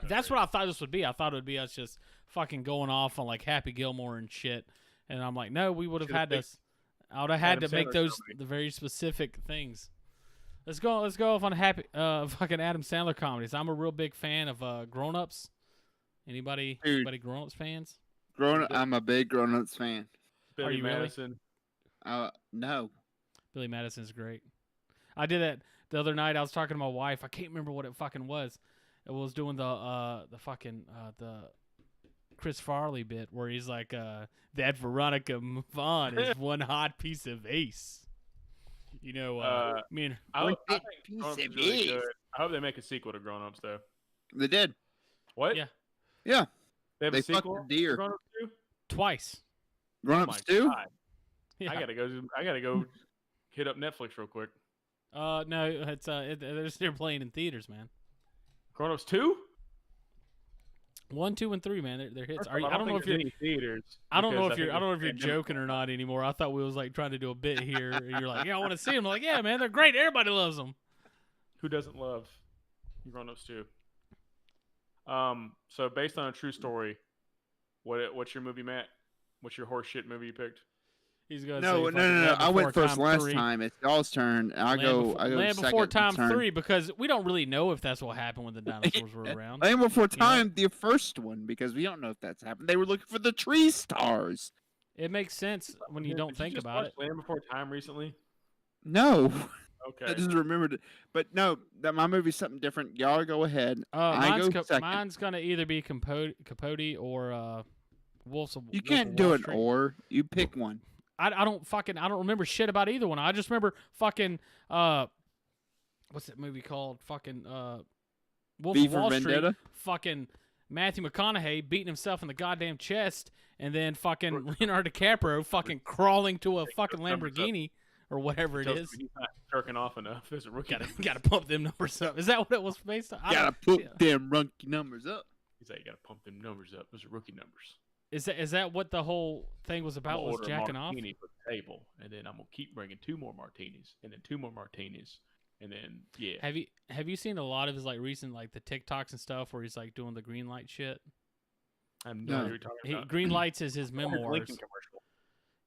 That's what I thought this would be. I thought it would be us just fucking going off on like Happy Gilmore and shit. And I'm like, no, we would have Should've had to. picked I would have had Adam to make Sandler those comedy. the very specific things. Let's go off on a happy fucking Adam Sandler comedies. I'm a real big fan of Grown Ups. Dude. Anybody Grown Ups fans? I'm a big Grown Ups fan. Billy you really? Madison. No. Billy Madison's great. I did that the other night. I was talking to my wife. I can't remember what it fucking was. It was doing the fucking the Chris Farley bit where he's like, that Veronica Vaughn is one hot piece of ace. You know, I mean, I One think big Grown Ups piece is of really ace. good. I hope they make a sequel to Grown Ups though. They did. What? Yeah. Yeah. They have They a sequel. fucked a deer. to Grown Ups 2? twice. Grown Oh Ups my 2? God. Yeah. I gotta go hit up Netflix real quick. No, it's they're playing in theaters, man. Grown Ups 2? 1, 2, and 3, man. They're hits. First Are you, off, I don't know if you're. any theaters. I don't know because if you're. I don't know if you're think it's joking or not anymore. I thought we was like trying to do a bit here. And you're like, yeah, I want to see them. I'm like, yeah, man, they're great. Everybody loves them. Who doesn't love Grown Ups 2? So based on a true story, What's your movie, Matt? What's your horse shit movie you picked? He's gonna No, say no, no, no. Land I went Before first Time last 3. time. It's y'all's turn. I go Land second Before this Time turn. 3 because we don't really know if that's what happened when the dinosaurs were around. Land Before You know? Time, the first one, because we don't know if that's happened. They were looking for the tree stars. It makes sense when you don't Did think just about watch it. Land Before Time recently? No, Okay. I just remembered it. But no, that my movie's something different. Y'all go ahead. I go second. Mine's gonna either be Capote or Wolf of You Wolf can't of do Wall an Street. or. You pick one. I don't remember shit about either one. I just remember fucking what's that movie called? Fucking Wolf V of for Wall Street. Vendetta? Fucking Matthew McConaughey beating himself in the goddamn chest, and then fucking Leonardo DiCaprio fucking crawling to a fucking Lamborghini or whatever it is. He's not jerking off enough as a rookie. Gotta pump them numbers up. Is that what it was based on? Gotta put them rookie numbers up. He's like, you gotta pump them numbers up. Those are rookie numbers. Is that what the whole thing was about? I'm Was order jacking a off? martini for the table, and then I'm gonna keep bringing 2 more martinis, and then 2 more martinis, and then yeah. Have you seen a lot of his like recent like the TikToks and stuff where he's like doing the green light shit? I'm No. not you're talking about. Green lights is his Lincoln memoirs. commercial.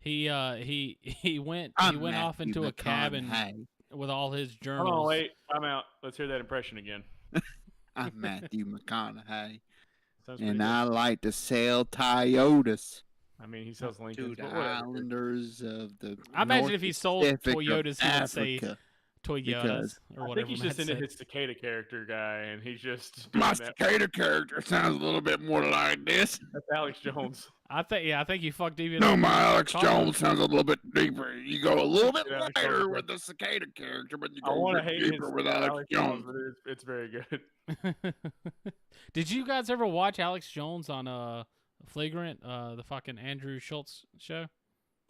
He went I'm off into Matthew a cabin McConaughey. with all his journals. Hold on, wait. I'm out. Let's hear that impression again. I'm Matthew McConaughey, Sounds pretty and good. I like to sell Toyotas I mean, he sells to Lincolns, the but whatever. islanders of the. I imagine North if he sold Pacific of Toyotas, he would say Africa. Toyotas because or I whatever. think he's just Matt into said. his cicada character guy, and he's just doing My that. cicada character sounds a little bit more like this. That's Alex Jones. I think you fucked even. No, my Alex Colin. Jones sounds a little bit deeper. You go a little bit Yeah, Alex lighter Jones. with the cicada character, but you I go a want to bit hate his deeper with Alex Jones. but it's very good. Did you guys ever watch Alex Jones on Flagrant, the fucking Andrew Schultz show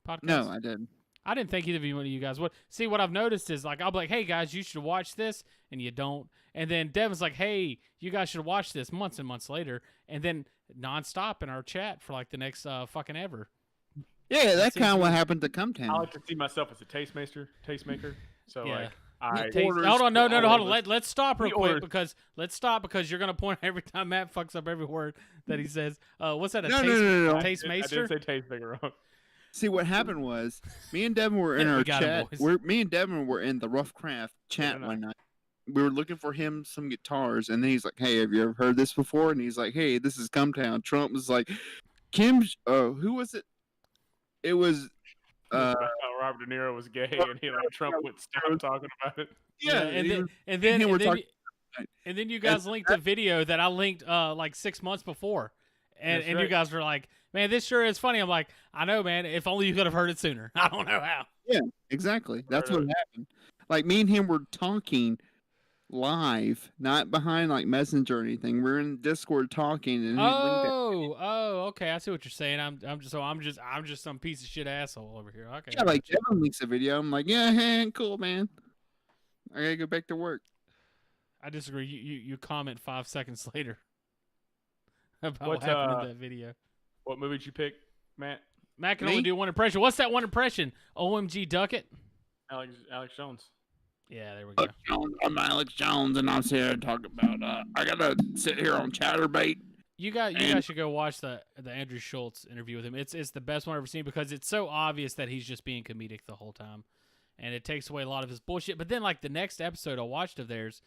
podcast? No, I didn't. I didn't think either of you guys would. See, what I've noticed is like I'll be like, "Hey guys, you should watch this," and you don't. And then Devin's like, "Hey, you guys should watch this." Months and months later, and then nonstop in our chat for like the next fucking ever. Yeah, that's seems kind of what weird. happened to I Cumtown. like to see myself as a tastemaker. So Yeah. like, I orders Hold on, no, for hold all on. of us. Let's stop real He quick ordered- because you're gonna point every time Matt fucks up every word that he says. What's that? A No, taste, no. I taste did maester? say tastemaker wrong. See, what happened was, me and Devin were in We our got him, chat. boys. Me and Devin were in the Rough Craft chat no. one night. We were looking for him some guitars, and then he's like, "Hey, have you ever heard this before?" And he's like, "Hey, this is Cumtown." Trump was like, "Kim's, who was it? It was, Robert De Niro was gay, and Trump would stop talking about it. yeah." and he then was- and then and we're and then, talking- and then you guys linked a video that I linked like 6 months before, and That's you right. guys were like, "Man, this sure is funny." I'm like, "I know, man. If only you could have heard it sooner." I don't know how. Exactly. That's Right what happened. Like me and him were talking live, not behind like Messenger or anything. We're in Discord talking, and he linked it. Okay. I see what you're saying. I'm just some piece of shit asshole over here. Okay. Yeah, like Devin links a video. I'm like, "Yeah, hey, cool, man. I gotta go back to work." I disagree. You comment 5 seconds later about What, what happened in that video. What movie did you pick, Matt? Matt can Me? only do one impression. What's that one impression? OMG Ducket? Alex Jones. Yeah, there we go. Alex Jones, I'm Alex Jones, and I'm here to talk about. I gotta sit here on ChatterBait. You guys And- should go watch the Andrew Schultz interview with him. It's the best one I've ever seen because it's so obvious that he's just being comedic the whole time, and it takes away a lot of his bullshit. But then like the next episode I watched of theirs,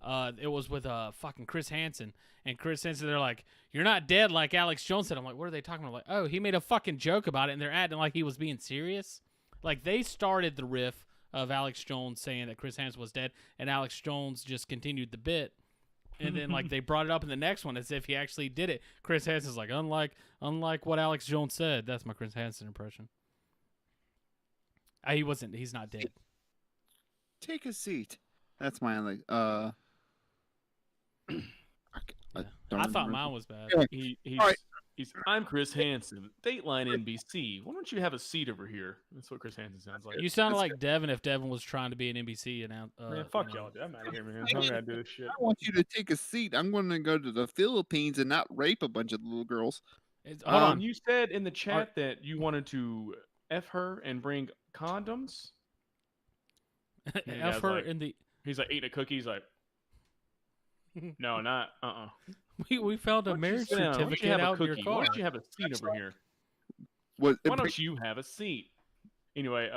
it was with fucking Chris Hansen, and Chris Hansen, they're like, "You're not dead like Alex Jones said." I'm like, "What are they talking about?" Like, "Oh, he made a fucking joke about it," and they're acting like he was being serious. Like they started the riff of Alex Jones saying that Chris Hansen was dead, and Alex Jones just continued the bit. And then like they brought it up in the next one as if he actually did it. Chris Hansen's like, unlike what Alex Jones said. That's my Chris Hansen impression. He's not dead. Take a seat. That's my like. I thought mine was bad. He's All right. I'm Chris Hansen, Dateline NBC. Why don't you have a seat over here? That's what Chris Hansen sounds like. You sounded like Devin if Devin was trying to be an NBC announcer. Man, fuck y'all, dude. I'm out of here, man. I'm gonna do this shit. I want you to take a seat. I'm going to go to the Philippines and not rape a bunch of little girls. Hold on. You said in the chat that you wanted to F her and bring condoms. F her in the. He's like eating a cookie. He's like, no, not. We found a Why don't you marriage sit down? Why don't you certificate have a out in your cookie? car. Why don't you have a seat over here? Was Why don't you have a seat? Anyway,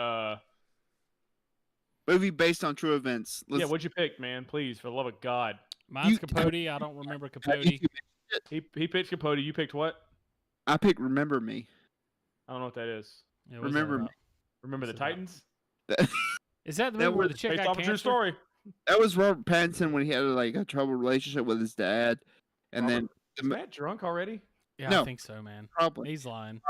movie based on true events? yeah, what'd you pick, man? Please, for the love of God. Mine's Capote. I don't remember have Capote. you- He picked Capote. You picked what? I picked Remember Me. I don't know what that is. Yeah, what's Remember that Me. about? Remember the What's it about? Titans? Is that the That movie where was the chick Based got off a cancer? true story. That was Robert Pattinson when he had like a troubled relationship with his dad, and Robert, then is Matt drunk already? Yeah, No. I think so, man. probably. He's lying.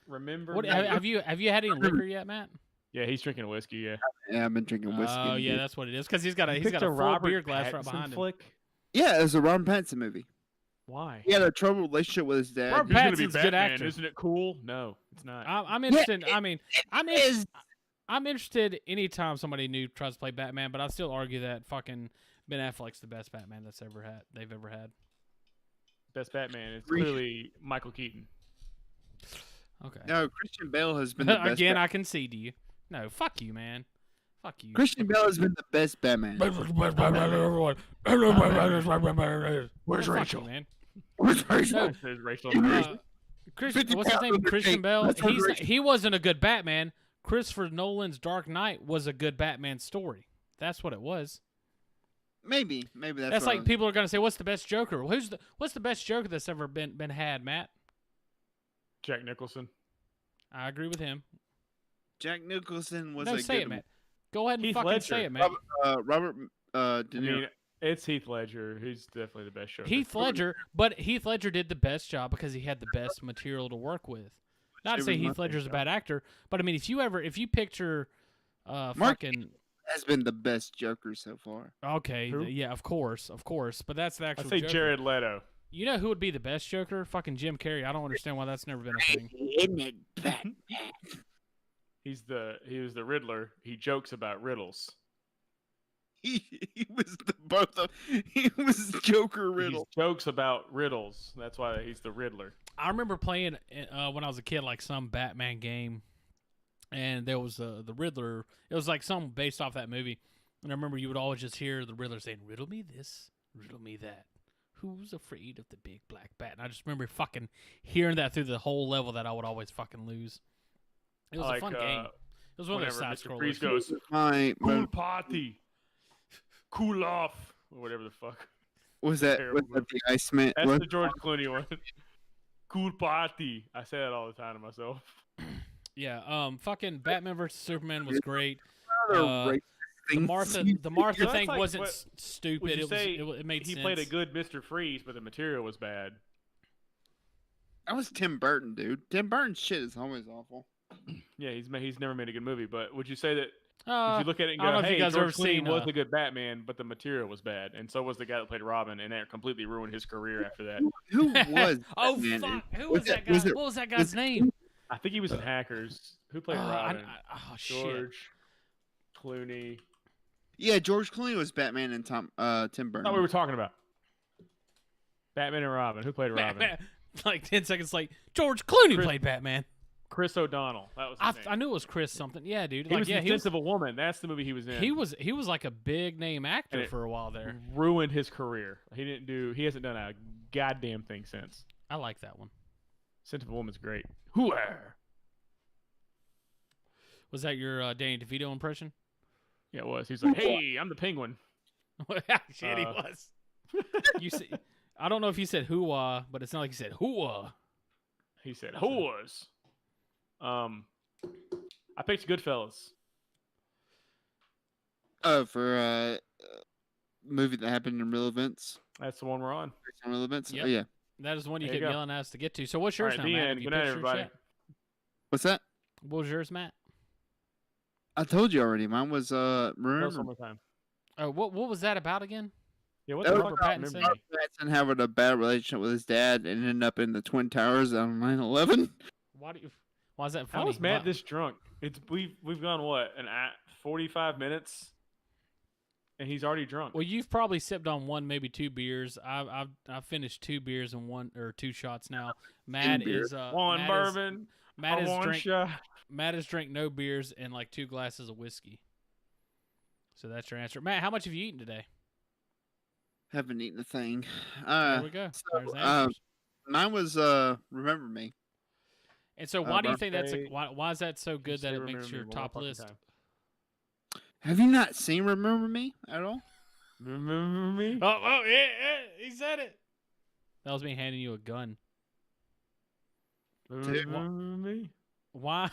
Remember? What Me? have you had any liquor yet, Matt? Yeah, he's drinking whiskey. Yeah. Yeah, I've been drinking whiskey. Oh yeah, dude. that's what it is. Because he's got a You full picked Robert beer glass right Pattinson behind him. flick? Yeah, it was a Robert Pattinson movie. Why? He had a troubled relationship with his dad. Robert He's gonna be Pattinson's a good Batman. actor. Isn't it cool? No, it's not. I'm interested. Yeah, I mean, I'm interested anytime somebody new tries to play Batman, but I still argue that fucking Ben Affleck's the best Batman they've ever had. Best Batman is clearly Michael Keaton. Okay. No, Christian Bale has been the best. Again, I concede to you. No, fuck you, man. Fuck you. Christian Bale has been the best Batman. Where's Rachel, man? Where's Rachel? No, There's Rachel. Christian, 50 what's his pounds name? of Christian cake. Bale. That's what Rachel- He wasn't a good Batman. Christopher Nolan's Dark Knight was a good Batman story. That's what it was. Maybe that's That's what I like was- people are gonna say, "What's the best Joker?" Well, what's the best Joker that's ever been had, Matt? Jack Nicholson. I agree with him. Jack Nicholson was No, a say good it, Matt. Go ahead and Heath fucking Ledger. say it, Matt. Robert De I Niro. mean, it's Heath Ledger. He's definitely the best Joker. Heath Ledger, but Heath Ledger did the best job because he had the best material to work with. Not to It say was Heath my Ledger's a bad actor, but I mean, if you picture, Mark fucking has been the best Joker so far. okay, Who? yeah, of course, but that's the I actual. say Joker. Jared Leto. You know who would be the best Joker? Fucking Jim Carrey. I don't understand why that's never been a thing. Isn't it Batman? He was the Riddler. He jokes about riddles. He was the both of. He was Joker Riddle. He jokes about riddles. That's why he's the Riddler. I remember playing when I was a kid, like some Batman game, and there was the Riddler. It was like some based off that movie, and I remember you would always just hear the Riddler saying, "Riddle me this, riddle me that. Who's afraid of the big black bat?" And I just remember fucking hearing that through the whole level that I would always fucking lose. It was a fun game. It was one of those Whenever side Mr. Freeze scrollers. goes, My cool party, cool off, or whatever the fuck. was that terrible the Iceman? That's was- the George Clooney one. Cool party. I say that all the time to myself. Yeah, fucking Batman versus Superman was great. Other The things. Martha You know, thing that's like wasn't what- stupid. Would you It say was it made he sense. played a good Mr. Freeze, but the material was bad? That was Tim Burton, dude. Tim Burton's shit is always awful. Yeah, he's never made a good movie. But would you say that Uh, if you look at it and I don't go, know if you "Hey, guys George ever Clooney seen, was a good Batman, but the material was bad," and so was the guy that played Robin, and that completely ruined his career after that. Who was? oh Batman, fuck! dude? Who was that guy? Was it- What was that guy's was- name? I think he was in Hackers. Who played Robin? Oh shit! George Clooney. Yeah, George Clooney was Batman and Tim I Burton. thought we were talking about Batman and Robin. Who played Robin? Like 10 seconds, like George Clooney Chris- played Batman. Chris O'Donnell. That was his name. I knew it was Chris something. Yeah, dude. He Like, was yeah, the Sense of a Woman. That's the movie he was in. he was like a big name actor And it- for a while there. ruined his career. He hasn't done a goddamn thing since. I like that one. Sense of a Woman's great. Whoa. Was that your Danny DeVito impression? Yeah, it was. He's like, "Hey, I'm the Penguin." Shit, he was. You see, I don't know if he said hoo-ah, but it's not like he said hoo-ah. He said, "Whores." I picked Goodfellas. For movie that happened in real events. That's the one we're on. Based on real events. Yep. Oh yeah. That is one you There you kept go. yelling at us to get to. So what's All yours right, now, the Matt? end. Have you Good night, picked yours everybody. yet? What's that? What was yours, Matt? I told you already. Mine was Tell us remember one more time. Oh, what was that about again? Yeah, what That the was fuck? Robert Remember Pattinson? me. Robert Pattinson having a bad relationship with his dad and ended up in the Twin Towers on 9/11. Why is that funny? How is Matt Why- this drunk? We've gone what 45 minutes, and he's already drunk. Well, you've probably sipped on one, maybe two beers. I've finished 2 beers and 1 or 2 shots now. Matt beers. is One Matt bourbon, Matt is one drink shot. Matt has drank no beers and like 2 glasses of whiskey. So that's your answer, Matt. How much have you eaten today? Haven't eaten a thing. There we go. So, There's answers. mine was Remember Me. And so, why do you Bro, think that's Say- why is that so good Just that say it Remember makes Me your one more top fucking list? time. have you not seen Remember Me at all? Remember me? Oh, yeah, he said it. That was me handing you a gun. Remember me? Why?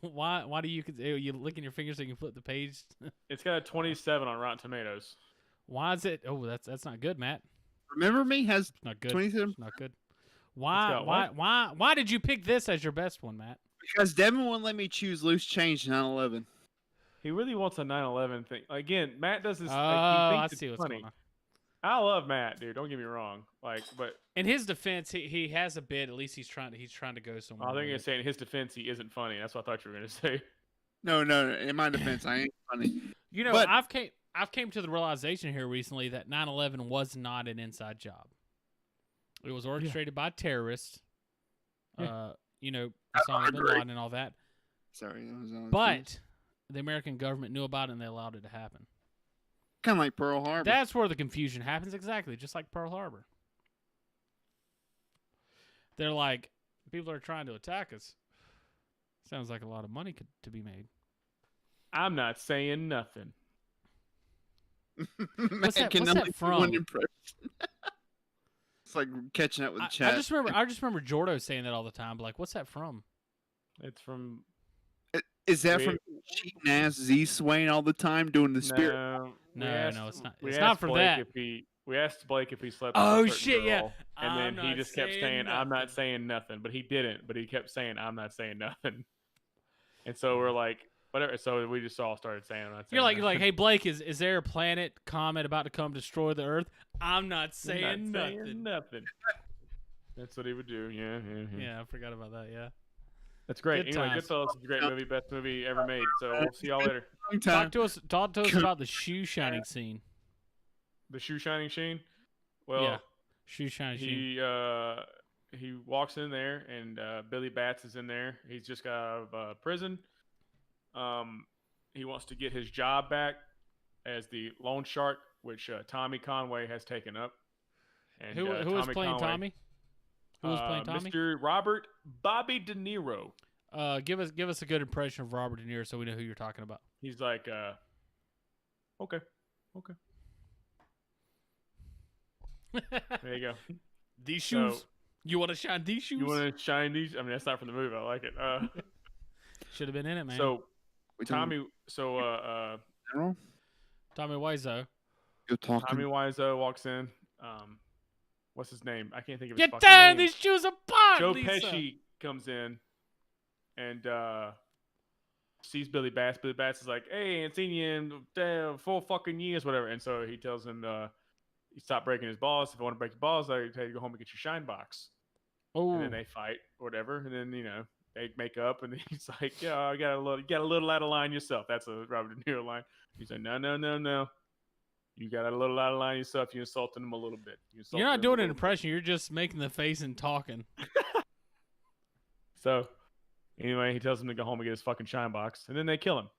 Why do you licking your fingers so you can flip the page? It's got a 27 on Rotten Tomatoes. Why is it? Oh, that's not good, Matt. Remember Me has It's not good. 27 It's not good. Why? got what? Why did you pick this as your best one, Matt? because Devin wouldn't let me choose Loose Change 9/11. He really wants a 9/11 thing. Again, Matt does this. Oh, Like, he I thinks see it's what's funny. going on. I love Matt, dude. Don't get me wrong. Like, but In his defense, he has a bit. At least he's trying to go somewhere. I think with you're it. saying in his defense, he isn't funny. That's what I thought you were gonna say. No. In my defense, I ain't funny. You know, But- I've came to the realization here recently that 9/11 was not an inside job. It was orchestrated by terrorists. Yeah. You know, I Osama bin agree. Laden and all that. Sorry, that was on But the American government knew about it and they allowed it to happen. kind of like Pearl Harbor. That's where the confusion happens, exactly, just like Pearl Harbor. They're like, people are trying to attack us. Sounds like a lot of money to be made. I'm not saying nothing. Matt that- can what's that only do one from? impression. It's like catching up with I chat. just remember Jordo saying that all the time. But like, what's that from? It's from Is that we- from cheating ass Z Swain all the time doing the spirit? No, we No, asked- no, it's not. we It's not asked from Blake that. We asked Blake if he slept. Oh, with a certain shit, yeah. girl, I'm and then he not just kept saying saying, "I'm not nothing." saying nothing," but he didn't. But he kept saying, "I'm not saying nothing," and so we're like, whatever. So we just all started saying, "I'm not saying." You're like, nothing." hey Blake, is there a planet comet about to come destroy the Earth? I'm not I'm saying not nothing. saying nothing. That's what he would do. Yeah. Yeah, I forgot about that. Yeah. That's great. Good Anyway, times. Goodfellas is a great movie, best movie ever made. So we'll see y'all later. Long time. Talk to us about the shoe shining scene. The shoe shining Sheen. Well, Yeah. Shoe shining scene. he walks in there and Billy Bats is in there. He's just got out of prison. He wants to get his job back as the loan shark, which Tommy Conway has taken up. And Who was playing Conway, Tommy? Who was playing Tommy? Mr. Robert Bobby De Niro. Give us a good impression of Robert De Niro so we know who you're talking about. He's like, okay. There you go. These So- shoes. You want to shine these shoes? You want to shine these? I mean, that's not from the movie. I like it. Should have been in it, man. So We talking general? Tommy Wiseau. You're talking. Tommy Wiseau walks in. What's his name? I can't think of his Get fucking down name. these shoes apart, Joe Lisa. Pesci comes in and sees Billy Bass. Billy Bass is like, "Hey, I ain't seen you in 4 fucking years, whatever." And so he tells him, "You stop breaking his balls. If I want to break your balls, I tell you to go home and get your shine box." Oh, And then they fight or whatever. And then they make up. And then he's like, "Yeah, I got a little out of line yourself." That's a Robert De Niro line. He's like, "No. You got a little out of line yourself. You insulted him a little bit. you're not doing an impression. You're just making the face and talking. So, anyway, he tells him to go home and get his fucking shine box, and then they kill him.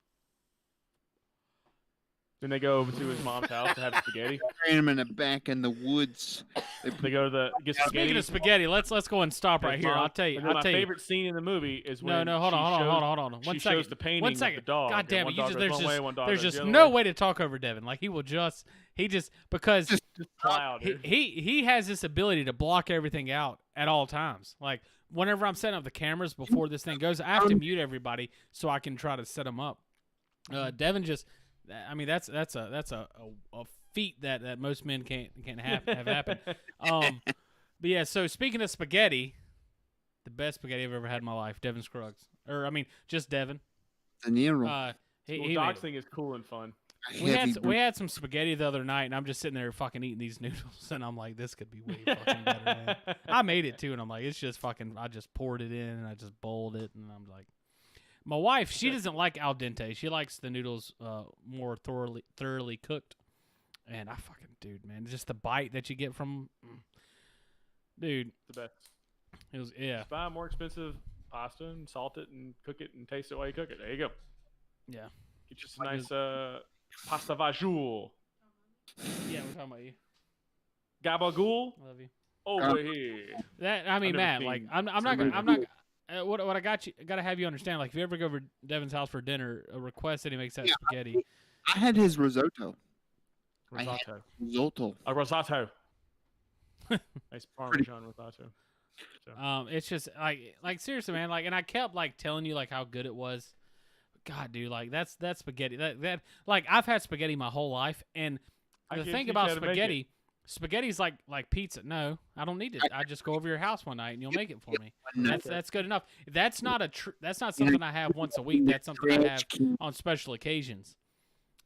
Then they go over to his mom's house to have spaghetti. Carrying him in the back in the woods. They go to get spaghetti. Speaking of spaghetti, let's go and stop right His here. mom- I'll tell you. and then I'll my tell you. favorite scene in the movie is when No, hold she on. shows- One she second. shows the painting One of second. the dog. God and damn one it! dog goes one way, one dog There's goes just the no other way to talk over Devin. Like he just because Just plow, dude. he has this ability to block everything out at all times. Like whenever I'm setting up the cameras before this thing goes, I have to mute everybody so I can try to set them up. Devin just, I mean, that's a feat that most men can't have happen. But yeah, so speaking of spaghetti, the best spaghetti I've ever had in my life, Devin Scruggs, or I mean, just Devin. De Niro. Well, He dog made it. thing is cool and fun. We had some spaghetti the other night, and I'm just sitting there fucking eating these noodles, and I'm like, this could be way fucking better, man. I made it too, and I'm like, it's just fucking. I just poured it in, and I just bowled it, and I'm like, my wife, she doesn't like al dente. She likes the noodles more thoroughly cooked, and I fucking dude, man, just the bite that you get from, dude, The best. it was yeah, Buy more expensive pasta and salt it and cook it and taste it while you cook it. There you go. yeah, Get you some nice pasta vajoule. yeah. We're talking about you. Gabagool Love you. over here. That I mean, never Matt. seen Like I'm not. Cerebral I'm not. What I got you got to have you understand. Like if you ever go over to Devin's house for dinner, a request that he makes that Yeah. spaghetti. I had his risotto. Risotto. Risotto. A risotto. Nice Parmesan risotto. So. It's just like seriously, man. Like, and I kept like telling you like how good it was. God, dude, like that's spaghetti. That like I've had spaghetti my whole life, and I the can thing teach about you how to make it. spaghetti's like pizza. No, I don't need it. I just go over your house one night and you'll make it for me. Yep. That's good enough. That's not that's not something I have once a week. That's something I have on special occasions.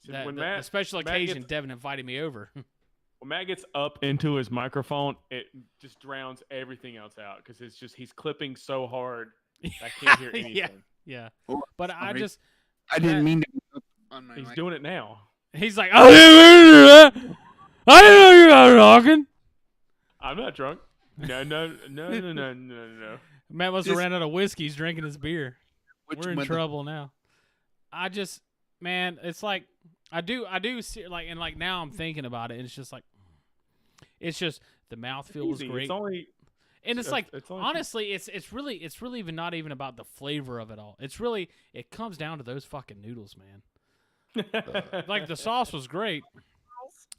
See, That, when the special Matt occasion, gets- Devin invited me over. When Matt gets up into his microphone, it just drowns everything else out because it's just he's clipping so hard. I can't hear anything. yeah. Oh, But I sorry. just I didn't mean to be up on my He's mic. doing it now. he's like, I didn't mean to do that. I didn't know you were talking. I'm not drunk. No. Matt must have ran out of whiskey. He's drinking his beer. Which We're in one- trouble now. I just, man, it's like I do see like, and like now I'm thinking about it, and it's just like, it's just the mouthfeel was Easy. great, It's only and it's like it's only honestly, it's really even not even about the flavor of it all. It's really it comes down to those fucking noodles, man. Like the sauce was great,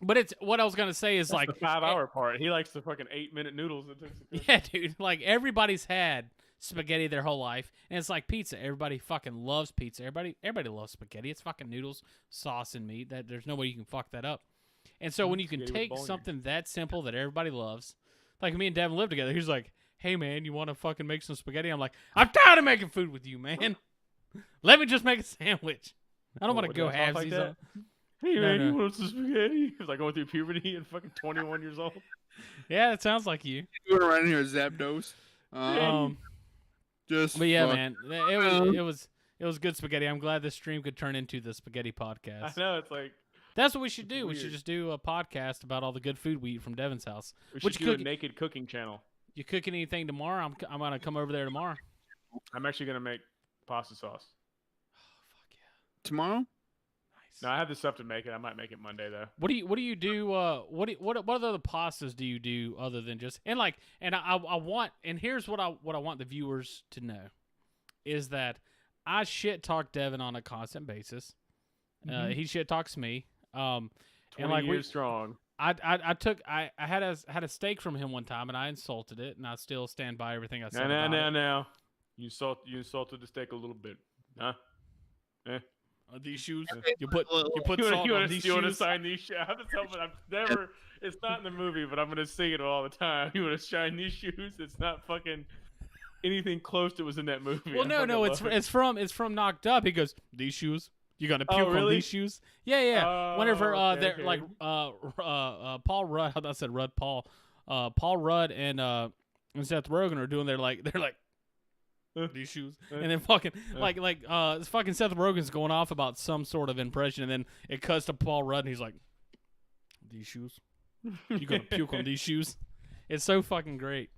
but it's what I was gonna say is That's like the 5-hour part. He likes the fucking 8-minute noodles. It takes to cook. yeah, dude. Like everybody's had spaghetti their whole life, and it's like pizza. Everybody fucking loves pizza. Everybody loves spaghetti. It's fucking noodles, sauce, and meat. That there's no way you can fuck that up. And so when you can Spaghetti with take bolognese. something that simple that everybody loves, like me and Devin live together. He's like, "Hey man, you want to fucking make some spaghetti?" I'm like, "I'm tired of making food with you, man. Let me just make a sandwich. I don't want to What, go do I talk halvesies that? on." Hey No, man, no. you want some spaghetti? He was like going through puberty and fucking 21 years old. Yeah, it sounds like you. Doing around here, Zapdos. Just But yeah, fuck. man, it was good spaghetti. I'm glad this stream could turn into the spaghetti podcast. I know it's like That's what we should do. We weird. should just do a podcast about all the good food we eat from Devin's house. we Which should do a cookie- naked cooking channel. You cooking anything tomorrow? I'm gonna come over there tomorrow. I'm actually gonna make pasta sauce. Fuck yeah, Tomorrow? nice. No, I have the stuff to make it. I might make it Monday though. What do you do? What other pastas do you do other than just and I want and here's what I want the viewers to know is that I shit talk Devin on a constant basis. He shit talks me. 20 and like years strong. I had a steak from him one time and I insulted it and I still stand by everything I said. about it. No. You insulted the steak a little bit. Huh? These shoes, Okay, you put well, salt on these you want to shoes. sign these shoes? I'm just hoping I've never. It's not in the movie, but I'm gonna sing it all the time. You want to shine these shoes? It's not fucking anything close to what was in that movie. Well, I no, fucking love it. it's from Knocked Up. He goes, these shoes. You gonna puke on really? these shoes? Yeah. Whenever Oh, they're okay. like Paul Rudd, I said Rudd Paul, Paul Rudd and Seth Rogen are doing they're like these shoes, and then fucking like fucking Seth Rogen's going off about some sort of impression, and then it cuts to Paul Rudd, and he's like, these shoes. You gonna puke on these shoes? It's so fucking great.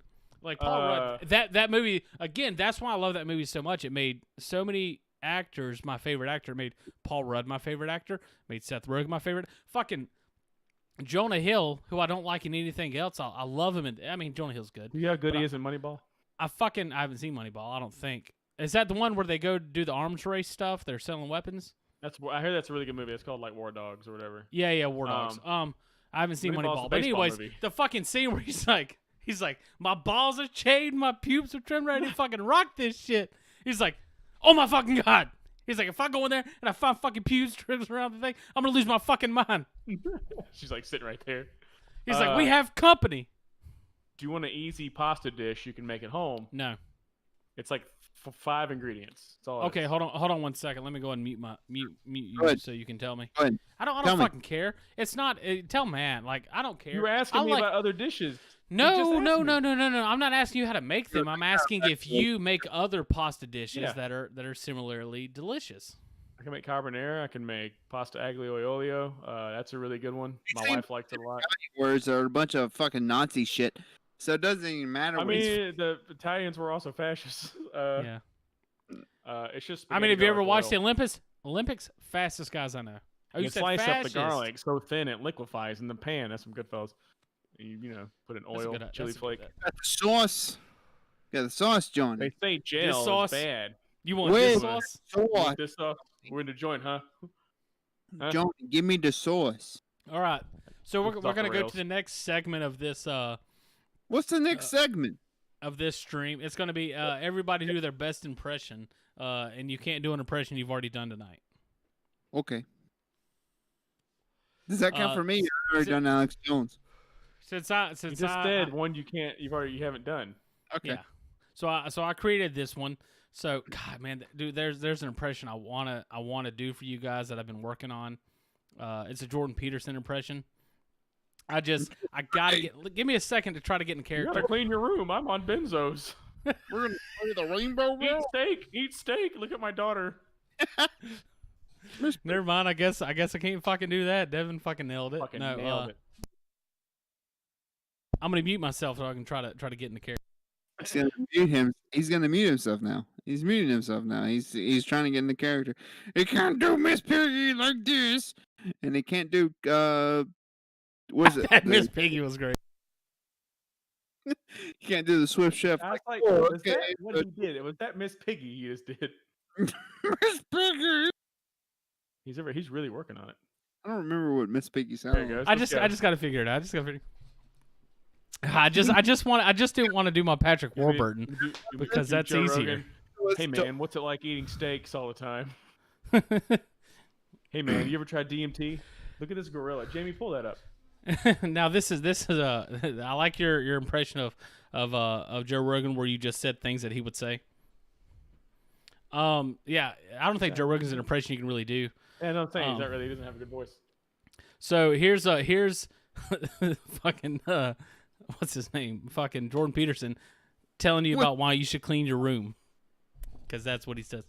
Like Paul Rudd, that movie again. That's why I love that movie so much. It made so many actors my favorite actor. It made Paul Rudd my favorite actor. Made Seth Rogen my favorite. Fucking Jonah Hill, who I don't like in anything else. I love him. I mean, Jonah Hill's good. You know how good But he is in Moneyball? I haven't seen Moneyball. I don't think. Is that the one where they go do the arms race stuff? They're selling weapons. I heard that's a really good movie. It's called like War Dogs or whatever. Yeah, War Dogs. I haven't seen Moneyball's a Moneyball. But baseball anyways, movie. the fucking scene where he's like, my balls are shaved, my pubes are trimmed, ready to fucking rock this shit. He's like, oh my fucking god. He's like, if I go in there and I find fucking pubes trims around the thing, I'm gonna lose my fucking mind. She's like sitting right there. He's like, we have company. Do you want an easy pasta dish you can make at home? No. It's like 5 ingredients. That's all. it Okay, is. hold on 1 second. Let me go and mute you Go ahead. so you can tell me. Go ahead. I don't Tell me. fucking care. It's not. Tell man, like I don't care. You were asking I me like- about other dishes. No. asked me. I'm not asking you how to make them. I'm asking if you make other pasta dishes Yeah. that are similarly delicious. I can make carbonara. I can make pasta aglio e olio. That's a really good one. My See, wife likes it a lot. Words are a bunch of fucking Nazi shit. So it doesn't even matter. I what it's- mean, the Italians were also fascists. Yeah. It's just. I mean, spaghetti have you ever garlic watched the oil. Olympics? Fastest guys I know. Oh, you You said slice up the fascist. garlic so thin it liquefies in the pan. That's some good fellas. You know, put an That's a oil, good- chili that's a good- flake. Got the sauce. Got the sauce, Johnny. They say jail sauce- is bad. You want Wait. this sauce? You Sauce. want this sauce? We're in the joint, huh? Huh? Johnny, give me the sauce. All right. So This we're is off gonna the go rails. to the next segment of this What's the next segment? stream. It's gonna be everybody do their best impression. And you can't do an impression you've already done tonight. Okay. Does that count for me? I already si- done Alex Jones. You just said one you haven't done. Okay. Yeah. So I created this one. So God, man, dude, there's an impression I wanna do for you guys that I've been working on. It's a Jordan Peterson impression. I gotta give me a second to try to get in You character. gotta clean your room. I'm on benzos. We're gonna play the rainbow roll. Eat steak. Look at my daughter. Never mind. I guess I can't fucking do that. Devin fucking nailed it. Fucking No, nailed it. I'm gonna mute myself so I can try to get in the character. He's gonna mute him. He's gonna mute himself now. He's muting himself now. He's trying to get in the character. He can't do Miss Piggy like this, and he can't do what is it? That Miss Piggy was great. He can't do the Swift Chef. I was like, oh, was okay, that what he did? It was that Miss Piggy he just did. Miss Piggy. He's really working on it. I don't remember what Miss Piggy There you sounded go. like. I just got to figure it out. I just didn't want to do my Patrick Warburton because that's Joe easier. Rogan. Hey man, what's it like eating steaks all the time? Hey man, you ever tried DMT? Look at this gorilla. Jamie, pull that up. Now this is I like your impression of Joe Rogan where you just said things that he would say. Yeah, I don't think Joe Rogan's an impression you can really do. Yeah, no, I'm saying he doesn't have a good voice. So here's fucking what's his name? Fucking Jordan Peterson telling you about why you should clean your room. Because that's what he says.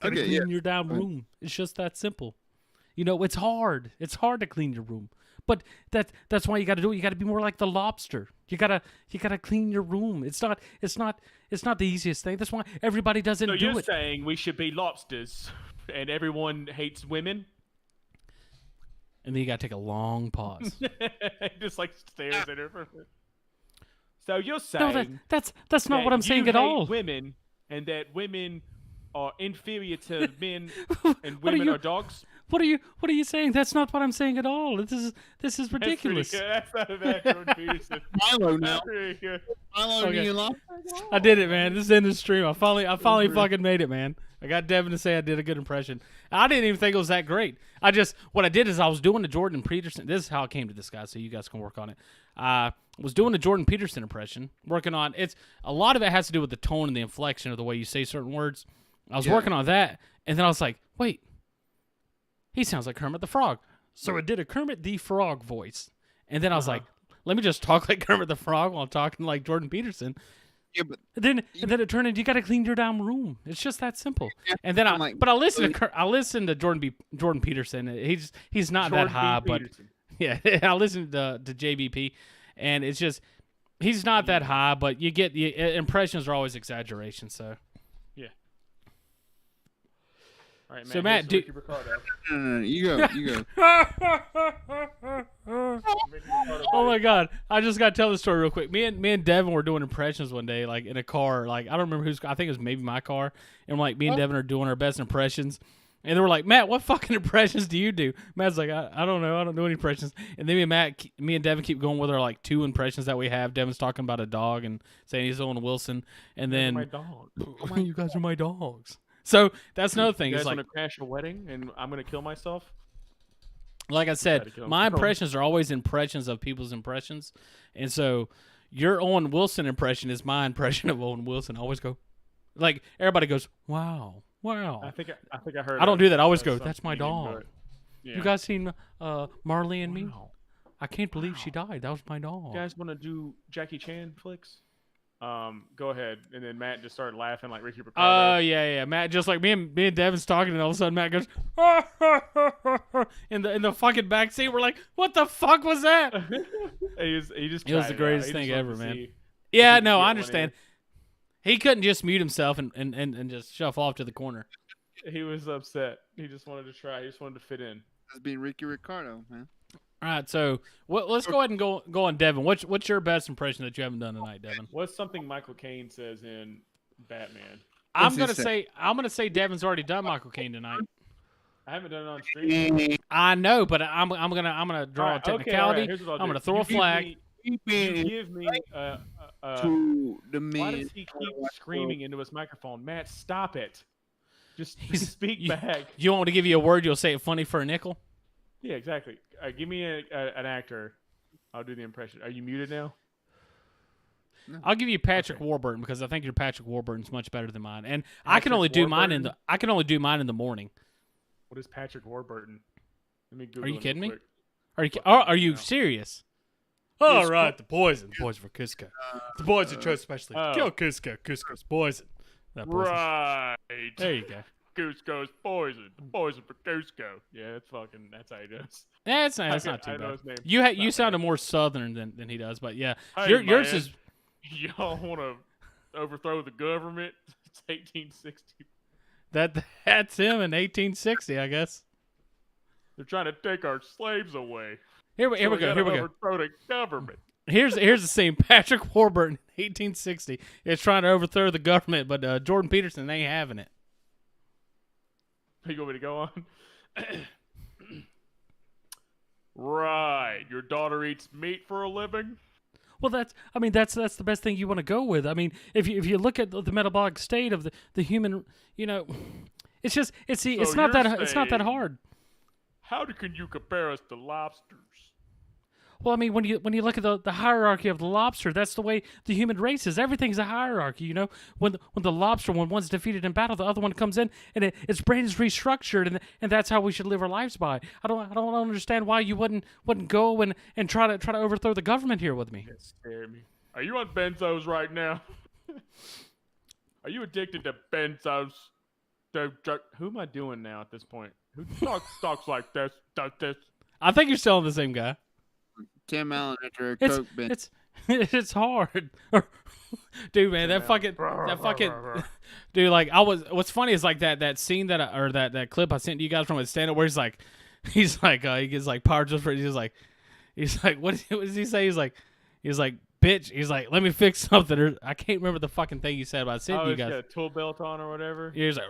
Gotta Okay, clean your damn room. It's just that simple. You know, it's hard. It's hard to clean your room. But that's why you got to do it. You got to be more like the lobster. You gotta clean your room. It's not the easiest thing. That's why everybody doesn't So do you're it. saying we should be lobsters, and everyone hates women? And then you got to take a long pause. Just like stares at her. So you're No, saying that's not that what I'm saying you at hate all. Women, and that women are inferior to men, and What are women you- are dogs. What are you saying? That's not what I'm saying at all. This is That's pretty ridiculous. good. That's not a bad Jordan Peterson. Milo now. That's pretty good. Milo, Okay. do you like? I did it, man. This is in the stream. I finally fucking made it, man. I got Devin to say I did a good impression. I didn't even think it was that great. What I did is I was doing the Jordan Peterson. This is how I came to this guy, so you guys can work on it. I was doing the Jordan Peterson impression, working on it's a lot of it has to do with the tone and the inflection of the way you say certain words. I was working on that, and then I was like, wait, he sounds like Kermit the Frog. So I did a Kermit the Frog voice, and then I was like, let me just talk like Kermit the Frog while talking like Jordan Peterson. Yeah, but And then it turned into you got to clean your damn room. It's just that simple. Yeah, And then I I'm like, listened to Jordan Peterson. He's not Jordan that high, B. but Peterson. yeah, I listened to JBP, and it's just he's not that high, but you get impressions are always exaggerations. So All right, So, Matt, Matt, here's Ricky Ricardo. no, you go. Ricky Ricardo, Oh my god! I just got to tell the story real quick. Me and Devin were doing impressions one day, like in a car. Like I don't remember whose. I think it was maybe my car. And like me and Devin are doing our best impressions. And they were like, Matt, what fucking impressions do you do? Matt's like, I don't know. I don't do any impressions. And then me and Devin keep going with our like 2 impressions that we have. Devin's talking about a dog and saying he's Owen Wilson. And then my dog. you guys are my dogs. So that's another thing. You It's guys like, want to crash a wedding and I'm gonna kill myself? like I Try said, to kill him. my impressions are always impressions of people's impressions. And so your Owen Wilson impression is my impression of Owen Wilson. I always go, like, everybody goes, wow. I think I heard. I don't do that. I always go, something that's my you didn't do dog. it. Yeah. You guys seen Marley and Me? Wow. I can't believe she died. That was my dog. You guys want to do Jackie Chan flicks? Go ahead. And then Matt just started laughing like Ricky Ricardo. Oh, yeah. Matt, just like me and Devin's talking, and all of a sudden Matt goes, in the fucking back seat. We're like, what the fuck was that? he just It was tried the out. greatest He thing just wanted ever, to man. see Yeah, if he no, could I get understand. He couldn't just mute himself and just shuffle off to the corner. He was upset. He just wanted to try. He just wanted to fit in. That's being Ricky Ricardo, man. All right, so let's go ahead and go on Devin. What's your best impression that you haven't done tonight, Devin? What's something Michael Caine says in Batman? I'm gonna say Devin's already done Michael Caine tonight. I haven't done it on stream. I know, but I'm gonna draw a technicality. Here's what I'll I'm do. gonna throw a flag. You give me to the man. why does he keep screaming into his microphone? Matt, stop it. Just speak back. You want me to give you a word? You'll say it funny for a nickel. Yeah, exactly. Give me an actor. I'll do the impression. Are you muted now? No. I'll give you Patrick Warburton because I think your Patrick Warburton's much better than mine, and I can only do mine in the morning. What is Patrick Warburton? Let me Google. Are you him kidding me? real quick. Are you serious? All right, the poison for Cusco. The poison chose specially to kill Cusco. Cusco's poison. That poison. Right. There you go. Cusco's poison. Poison for Cusco. Yeah, that's how he does. That's not too bad. You sounded more southern than he does, but yeah, Hey, yours man, is. Y'all want to overthrow the government? It's 1860. That's him in 1860, I guess. They're trying to take our slaves away. Here we go. Overthrow the government. Here's the scene. Patrick Warburton, 1860, is trying to overthrow the government, but Jordan Peterson ain't having it. You want me to go on? Right. Your daughter eats meat for a living? Well, that's the best thing you want to go with. I mean, if you look at the metabolic state of the human, it's not that hard. How can you compare us to lobsters? Well, I mean, when you look at the hierarchy of the lobster, that's the way the human race is. Everything's a hierarchy, When the lobster, when one's defeated in battle, the other one comes in and its brain is restructured, and that's how we should live our lives by. I don't understand why you wouldn't go and try to overthrow the government here with me. That scared me. Are you on benzos right now? Are you addicted to benzos? Who am I doing now at this point? Who talks like this? Does this? I think you're still the same guy. Tim Allen after a Coke binge. It's hard, dude. Man, that fucking dude. Like what's funny is like that scene that clip I sent you guys from his stand up where he's like he gets like power just for he's like what does he say? He's like bitch. He's like, let me fix something. Or, I can't remember the fucking thing you said about sending you guys. Got a tool belt on or whatever. He's like,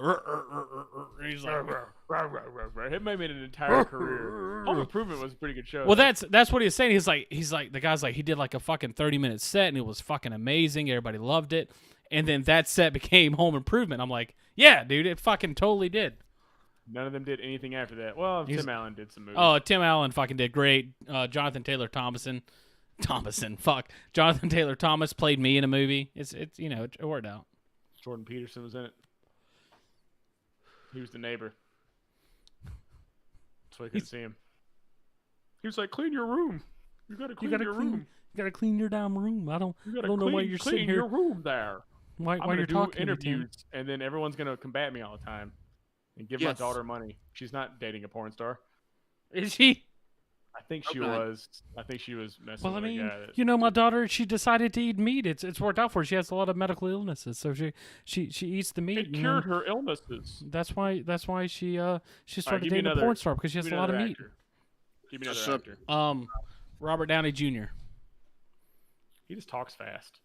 he's like, it made me an entire career. Home Improvement was a pretty good show. Well, that's what he was saying. He's like the guy's like he did like a fucking 30-minute set and it was fucking amazing. Everybody loved it, and then that set became Home Improvement. I'm like, yeah, dude, it fucking totally did. None of them did anything after that. Well, Tim Allen did some movies. Oh, Tim Allen fucking did great. Jonathan Taylor Thomas played me in a movie. It's it worked out. Jordan Peterson was in it. He was the neighbor. So I couldn't see him. He was like, "Clean your room. You gotta clean your room. You gotta clean your damn room. I don't know why you're sitting here. Clean your room there. Why you're do talking interviews, and then everyone's gonna combat me all the time and give my Yes. daughter money. She's not dating a porn star. Is she? I think she was. I think she was messing Well, I with mean, a guy. That, my daughter, she decided to eat meat. It's worked out for her. She has a lot of medical illnesses, so she eats the meat. it cured her illnesses. That's why she started give me dating a another- porn star because she has Give me a lot of another meat. actor. Give me another So- actor. Robert Downey Jr. He just talks fast.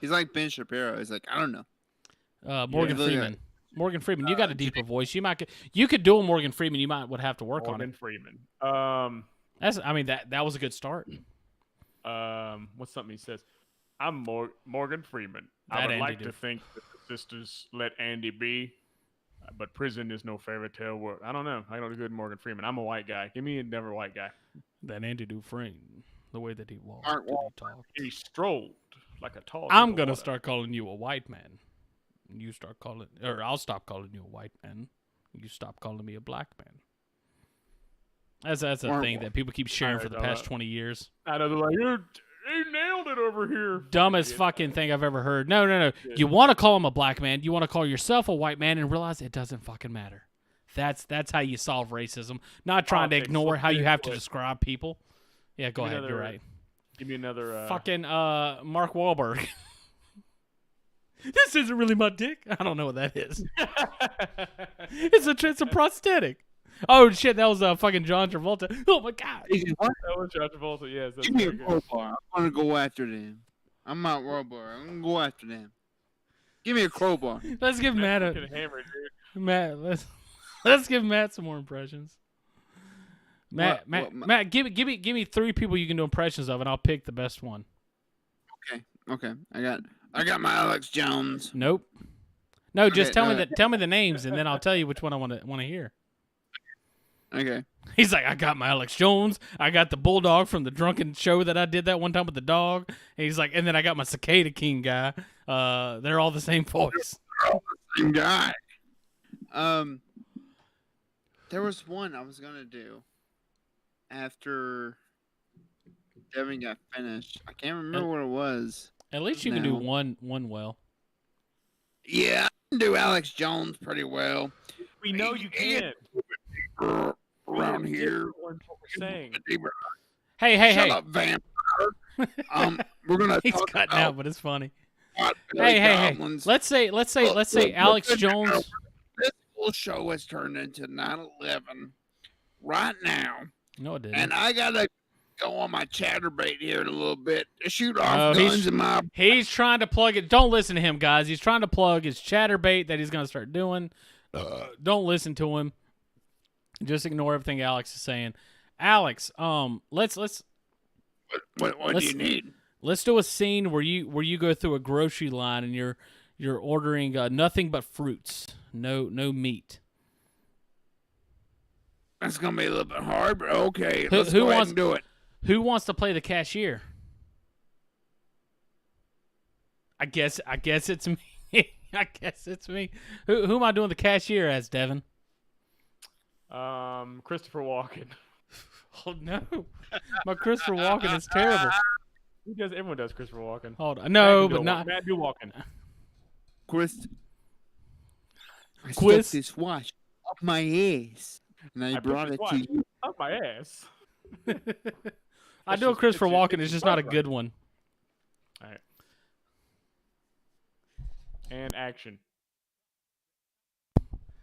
He's like Ben Shapiro. He's like, I don't know. Morgan Yeah. Freeman. Morgan Freeman, you got a deeper voice. You could do a Morgan Freeman. You would have to work on Morgan it. Freeman. That was a good start. What's something he says? I'm Morgan Freeman. I That would Andy like to dude. think that the sisters let Andy be, but prison is no fairy tale world. I don't know. I don't do good Morgan Freeman. I'm a white guy. Give me another white guy. That Andy Dufresne, the way that he walked, Mark that he talked. He strolled like a tall. I'm drink of gonna water. start calling you a white man. You start calling, or I'll stop calling you a white man. You stop calling me a black man. That's a thing that people keep sharing for the past 20 years. I know they're like, he nailed it over here. Dumbest fucking thing I've ever heard. No. You want to call him a black man. You want to call yourself a white man and realize it doesn't fucking matter. That's how you solve racism. Not trying to Politics, ignore how you have to but- describe people. Yeah, go Give me ahead. You're another- right. Give me another. Fucking Mark Wahlberg. This isn't really my dick. I don't know what that is. It's a prosthetic. Oh shit, that was fucking John Travolta. Oh my god. What? That was John Travolta. Yes, that's Give me a very good. crowbar. I'm gonna go after them. I'm not crowbar. I'm gonna go after them. Give me a crowbar. Let's give Matt That's a fucking hammer, dude. Matt. Let's give Matt some more impressions. Matt, Matt, give me 3 people you can do impressions of, and I'll pick the best one. Okay. I got my Alex Jones. Nope. No, just Okay, tell me the names, and then I'll tell you which one I want to hear. Okay. He's like, I got my Alex Jones. I got the bulldog from the drunken show that I did that one time with the dog. And he's like, and then I got my Cicada King guy. They're all the same voice. Same guy. There was one I was gonna do after Devin got finished. I can't remember what it was. At least you can do No. one well. Yeah, I can do Alex Jones pretty well. We know you can. Around here. What we're saying. Hey. Shut up, vampire. We're gonna He's talk cutting about out, but it's funny. what Hey. goblins. Let's say Look, Alex look, Jones. This whole show has turned into 9/11 right now, No, it didn't. and I gotta go on my chatterbait here in a little bit to shoot off No, guns in my. He's trying to plug it. Don't listen to him, guys. He's trying to plug his chatterbait that he's going to start doing. Don't listen to him. Just ignore everything Alex is saying. Alex, let's What do you need? let's do a scene where you go through a grocery line and you're ordering nothing but fruits, no meat. That's gonna be a little bit hard, but okay. Who- Let's who go ahead wants- and do it. Who wants to play the cashier? I guess it's me. I guess it's me. Who am I doing the cashier as, Devin? Christopher Walken. Oh no, my Christopher Walken is terrible. He does. Everyone does Christopher Walken. Hold on, no, Matt can but do not. Matt do Walken. Chris, I Quiz. stuck this watch up my ass, and I put brought this it watch to you. Up my ass. I do a just- Christopher it's your- Walken. it's It's your just not a birthright. good one. All right. And action.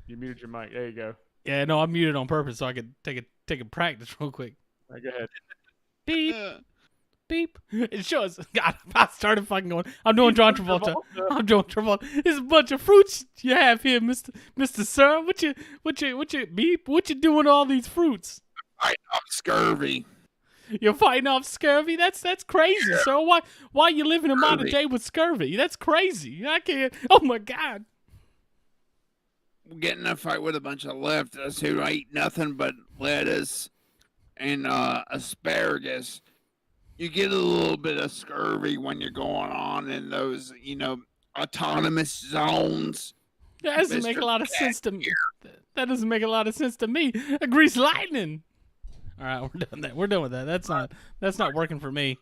You muted your mic. There you go. Yeah, no, I muted on purpose so I could take a practice real quick. All right, go ahead. Beep Uh, beep. It shows. God, I started fucking going. I'm doing John Travolta. I'm doing Travolta. There's a bunch of fruits you have here, Mister Sir. What you beep? What you doing all these fruits? fighting off scurvy. You're fighting off scurvy. That's crazy, sir. Why are you living in modern Scurvy. day with scurvy? That's crazy. I can't. Oh my God. Getting in a fight with a bunch of leftists who eat nothing but lettuce and asparagus. You get a little bit of scurvy when you're going on in those, autonomous zones. That doesn't make a Mr. lot of sense to me. That doesn't make a lot of sense to me. A grease lightning. All right, we're done. We're done with that. That's not working for me.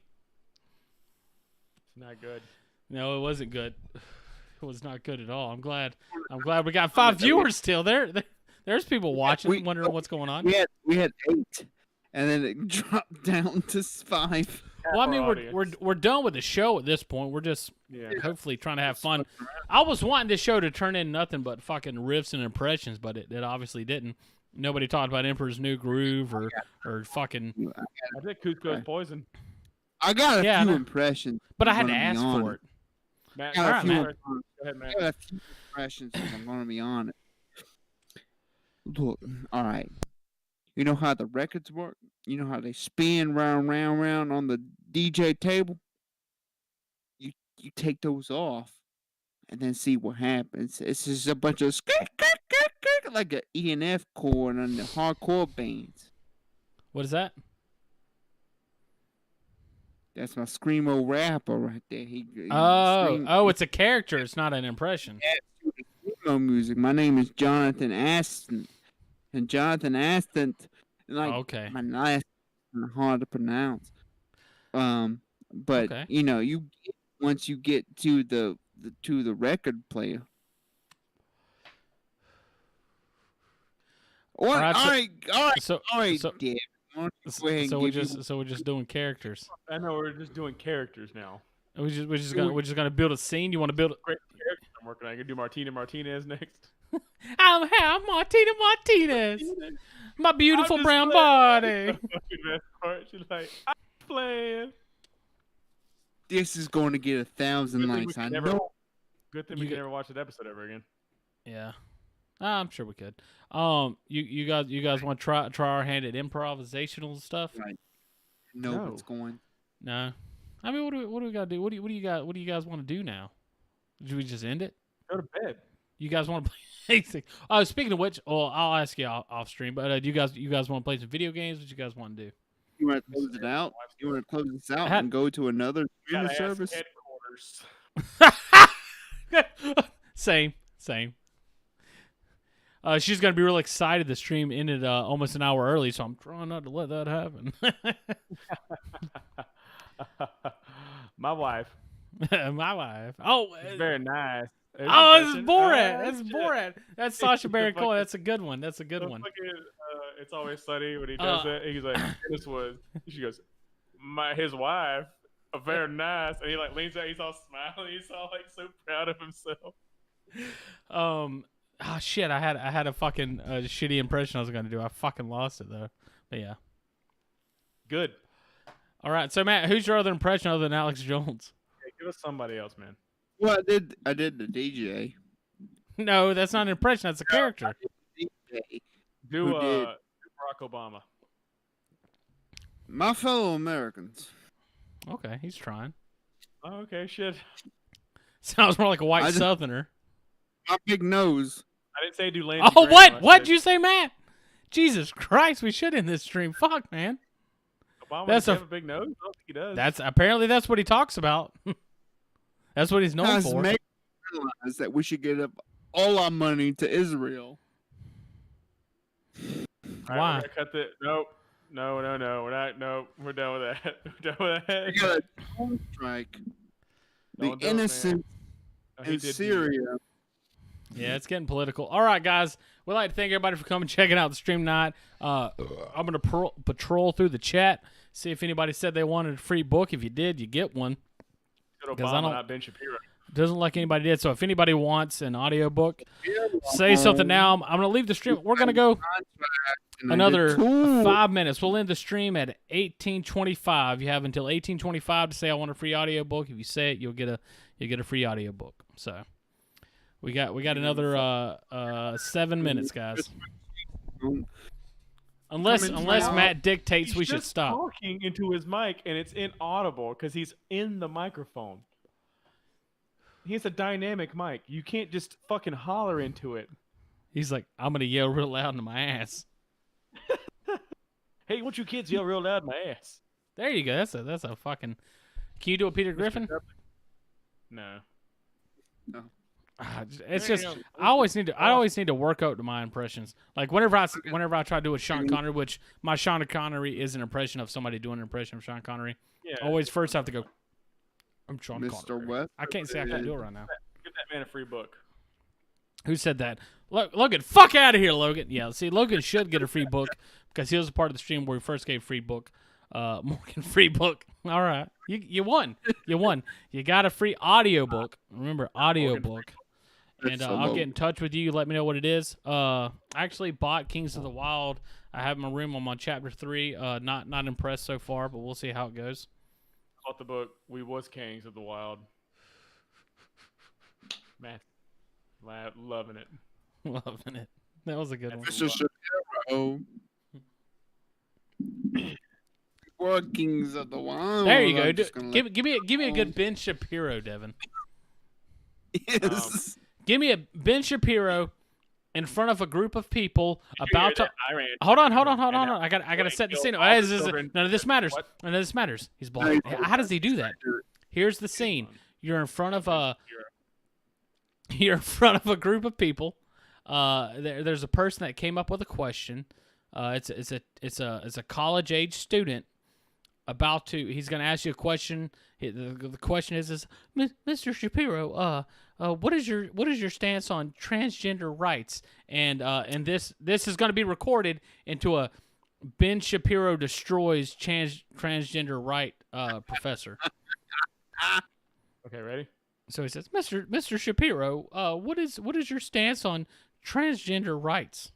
It's not good. No, it wasn't good. It was not good at all. I'm glad we got 5 viewers still. There's people watching, wondering what's going on. We had 8, and then it dropped down to 5. Well, I mean, Our we're done with the show at this point. We're just Yeah. hopefully trying to have fun. I was wanting this show to turn in nothing but fucking riffs and impressions, but it obviously didn't. Nobody talked about Emperor's New Groove or fucking. I think Cusco's poison. I got a Yeah, I few know. impressions. But I had I'm to gonna be ask on for it. it. Matt, I got, All right, a few, Matt. Go ahead, Matt. I got a few impressions since I'm going to be on it. Look, all right. You know how the records work? You know how they spin round on the DJ table? You take those off and then see what happens. It's just a bunch of like an ENF chord on the hardcore bands. What is that? That's my screamo rapper right there. He Oh, it's a character. It's not an impression. screamo music. My name is Jonathan Aston, and Jonathan Aston, like Okay. my last is hard to pronounce. But Okay. once you get to the record player. All right, So so- Dave. Why don't you go ahead and so we're give you- just doing characters. I know we're just doing characters now. We're just gonna build a scene. You want to build? Great characters I'm working on. I can do Martina Martinez next. I'm Martina Martinez. My beautiful just brown playing. body. The fucking best part. She's like, I'm playing. This is going to get 1,000 Good thing we likes. I can never- know. Good thing You we can get- never watch that episode ever again. Yeah. I'm sure we could. You guys want to try our hand at improvisational stuff? Right. Know No. what's going. No. I mean, what do we gotta do? What do you guys want to do now? Should we just end it? Go to bed. You guys want to play anything? Oh, speaking of which, well, I'll ask you off stream. But do you guys want to play some video games? What you guys want to do? You want to close it out? You want to close this out Had- and go to another streaming Gotta ask service? headquarters. Same. She's gonna be real excited. The stream ended almost an hour early, so I'm trying not to let that happen. My wife. My wife. Oh, It's very nice. oh, this is Impression. Borat. Ah, That's shit. Borat. That's Sacha The Baron Cohen. fucking- That's a good one. That's a good The one. fucking, it's always funny when he does it. He's like, "This was." She goes, his wife, very nice," and he like leans out. He's all smiling. He's all like so proud of himself. Oh shit! I had a fucking shitty impression I was gonna do. I fucking lost it though. But yeah. Good. All right. So Matt, who's your other impression other than Alex Jones? Hey, give us somebody else, man. Well, I did the DJ. No, that's not an impression. That's a character. DJ. Do Who did? Barack Obama. My fellow Americans. Okay, he's trying. Oh, okay, shit. Sounds more like a white I just- Southerner. My big nose. I didn't say do Landry Oh, Graham, what? I What'd said you say, Matt? Jesus Christ, we should end this stream. Fuck, man. Obama That's does he a- have a big nose? I don't think he does. That's what he talks about. That's what he's known Guys, for. make realize that we should get up all our money to Israel. All right, Why? We're gonna cut the nope. No. We're not. Nope. We're done with that. We're done with that. We got a drone strike. The Don't do it, man. innocent No, he in did do that. Syria. Yeah, it's getting political. All right, guys. We'd like to thank everybody for coming checking out the stream tonight. I'm going to patrol through the chat, see if anybody said they wanted a free book. If you did, you get one. Good 'Cause I Obama, don't- not Ben Shapiro. Doesn't look like anybody did. So if anybody wants an audiobook, say something now. I'm going to leave the stream. We're going to go And I another did two. 5 minutes. We'll end the stream at 18:25. You have until 18:25 to say I want a free audiobook. If you say it, you'll get a free audiobook. So we got another 7 minutes, guys. Unless Coming unless from- Matt dictates He's we should just stop. talking into his mic, and it's inaudible because he's in the microphone. He has a dynamic mic. You can't just fucking holler into it. He's like, I'm gonna yell real loud into my ass. Hey, won't you kids yell real loud in my ass? There you go. That's a fucking. Can you do a Peter Griffin? No. It's There just you go. I always need to work out to my impressions. Like whenever I try to do a Sean Connery, which my Sean Connery is an impression of somebody doing an impression of Sean Connery. Yeah. Always first have to go. I'm Sean Mr. Connery. West. I can't say I can't do it right now. Give that man a free book. Who said that? Logan, fuck out of here, Logan. Yeah, see, Logan should get a free book because he was a part of the stream where we first gave free book. Morgan, free book. All right, you won. You won. You got a free audiobook. Remember, audiobook. And That's so I'll low. get in touch with you. Let me know what it is. I actually bought Kings of the Wild. I have my room. I'm on chapter 3. Not impressed so far, but we'll see how it goes. Bought the book. We was Kings of the Wild. Man, loving it. Loving it. That was a good one. Mr. Shapiro. World Kings of the Wild. There you go. I'm just gonna let- Give me a good Ben Shapiro, Devin. Yes. Give me a Ben Shapiro in front of a group of people about to. Iran. Hold on. I got to set the scene. Kill all the None children. of this matters. What? None of this matters. He's blind. How does he do that? Here's the scene. You're in front of a. You're in front of a group of people. There's a person that came up with a question. It's a college age student about to. He's going to ask you a question. The question is Mr. Shapiro, what is your stance on transgender rights? And this is going to be recorded into a Ben Shapiro destroys transgender right professor. Okay, ready? So he says, Mr. Shapiro, what is your stance on transgender rights?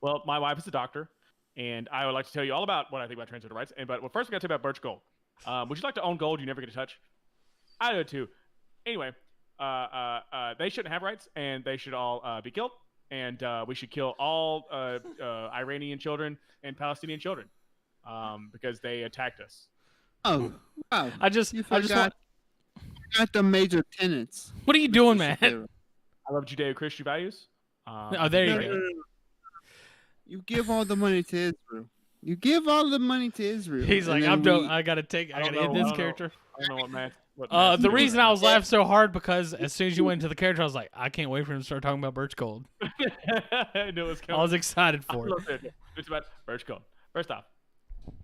Well, my wife is a doctor, and I would like to tell you all about what I think about transgender rights. But first, we got to talk about birch gold. Would you like to own gold you never get to touch? I do too. Anyway, they shouldn't have rights, and they should all be killed. And we should kill all Iranian children and Palestinian children because they attacked us. Oh, wow. I just want. Got the major tenets. What are you doing, man? I love Judeo-Christian values. Oh, there you go. You give all the money to Israel. You give all the money to Israel. He's like, I'm done. I gotta end this character. I don't know what Matt. The reason I was laughing so hard because as soon as you went into the character, I was like, I can't wait for him to start talking about birch gold. I knew it was coming. I was excited for it. It's about birch gold. First off, let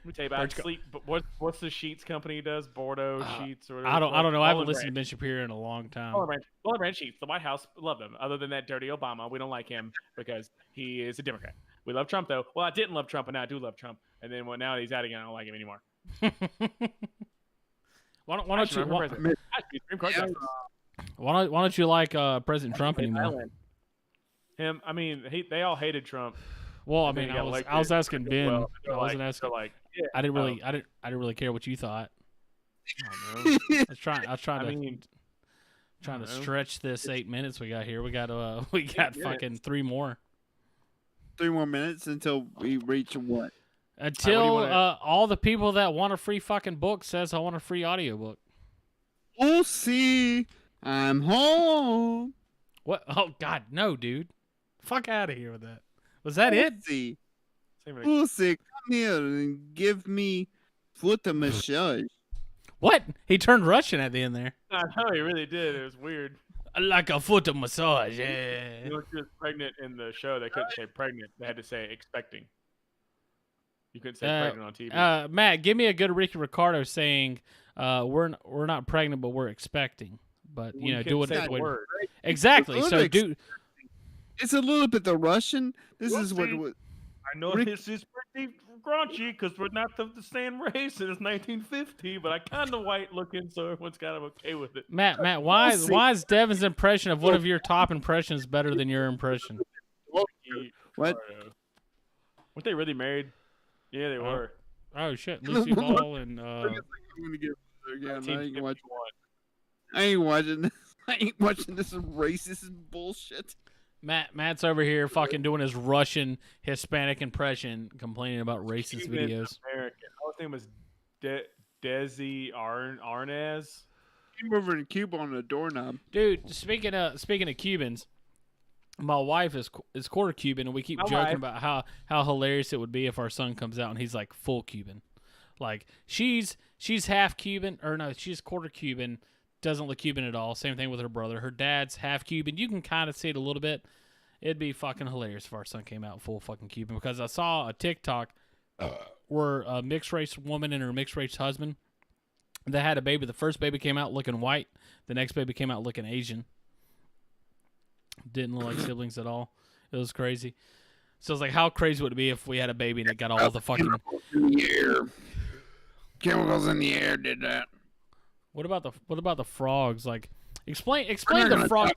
me tell you about sleep. But what's the sheets company does? Bordeaux sheets or whatever. I don't know. I haven't listened to Ben Shapiro in a long time. Boller Branch sheets. The White House love them. Other than that dirty Obama, we don't like him because he is a Democrat. We love Trump though. Well, I didn't love Trump, and now I do love Trump. And then now that he's out again, I don't like him anymore. Why don't you like President Trump anymore? Him. I mean, they all hated Trump. Well, I mean, I was asking Ben. I wasn't asking. Yeah, I didn't really care what you thought. I was trying to stretch this 8 minutes we got here. We got fucking 3 more. 3 more minutes until we reach what? Until all the people that want a free fucking book says I want a free audiobook. We'll see. I'm home. What? Oh God, no, dude. Fuck out of here with that. Was that it? See. We'll see. Come here and give me foot a massage. What? He turned Russian at the end there. I know he really did. It was weird. I like a foot massage. Yeah. You know, she was pregnant in the show. They couldn't say pregnant. They had to say expecting. You couldn't say pregnant on TV. Matt, give me a good Ricky Ricardo saying, "We're not pregnant, but we're expecting." But you know, do it that way. Exactly. So do. It's a little bit the Russian. This is what. I know this is pretty raunchy because we're not the same race. It's 1950, but I kind of white looking, so everyone's kind of okay with it. Matt, why is Devin's impression of one of your top impressions better than your impression? What? Weren't they really married? Yeah, they were. Oh shit, Lucy Ball and. I ain't watching this. I ain't watching this racist bullshit. Matt's over here fucking doing his Russian Hispanic impression, complaining about racist Cuban videos. American. His name was Desi Arnaz. Came over in Cuba on a doorknob. Dude, speaking of Cubans, my wife is quarter Cuban, and we keep joking about how hilarious it would be if our son comes out and he's like full Cuban. Like she's half Cuban, or no, she's quarter Cuban. Doesn't look Cuban at all. Same thing with her brother. Her dad's half Cuban. You can kind of see it a little bit. It'd be fucking hilarious if our son came out full fucking Cuban, because I saw a TikTok where a mixed race woman and her mixed race husband, they had a baby. The first baby came out looking white. The next baby came out looking Asian. Didn't look like siblings at all. It was crazy. So it's like, how crazy would it be if we had a baby and it got all the fucking chemicals in the air did that. What about the frogs? Like, explain the frog.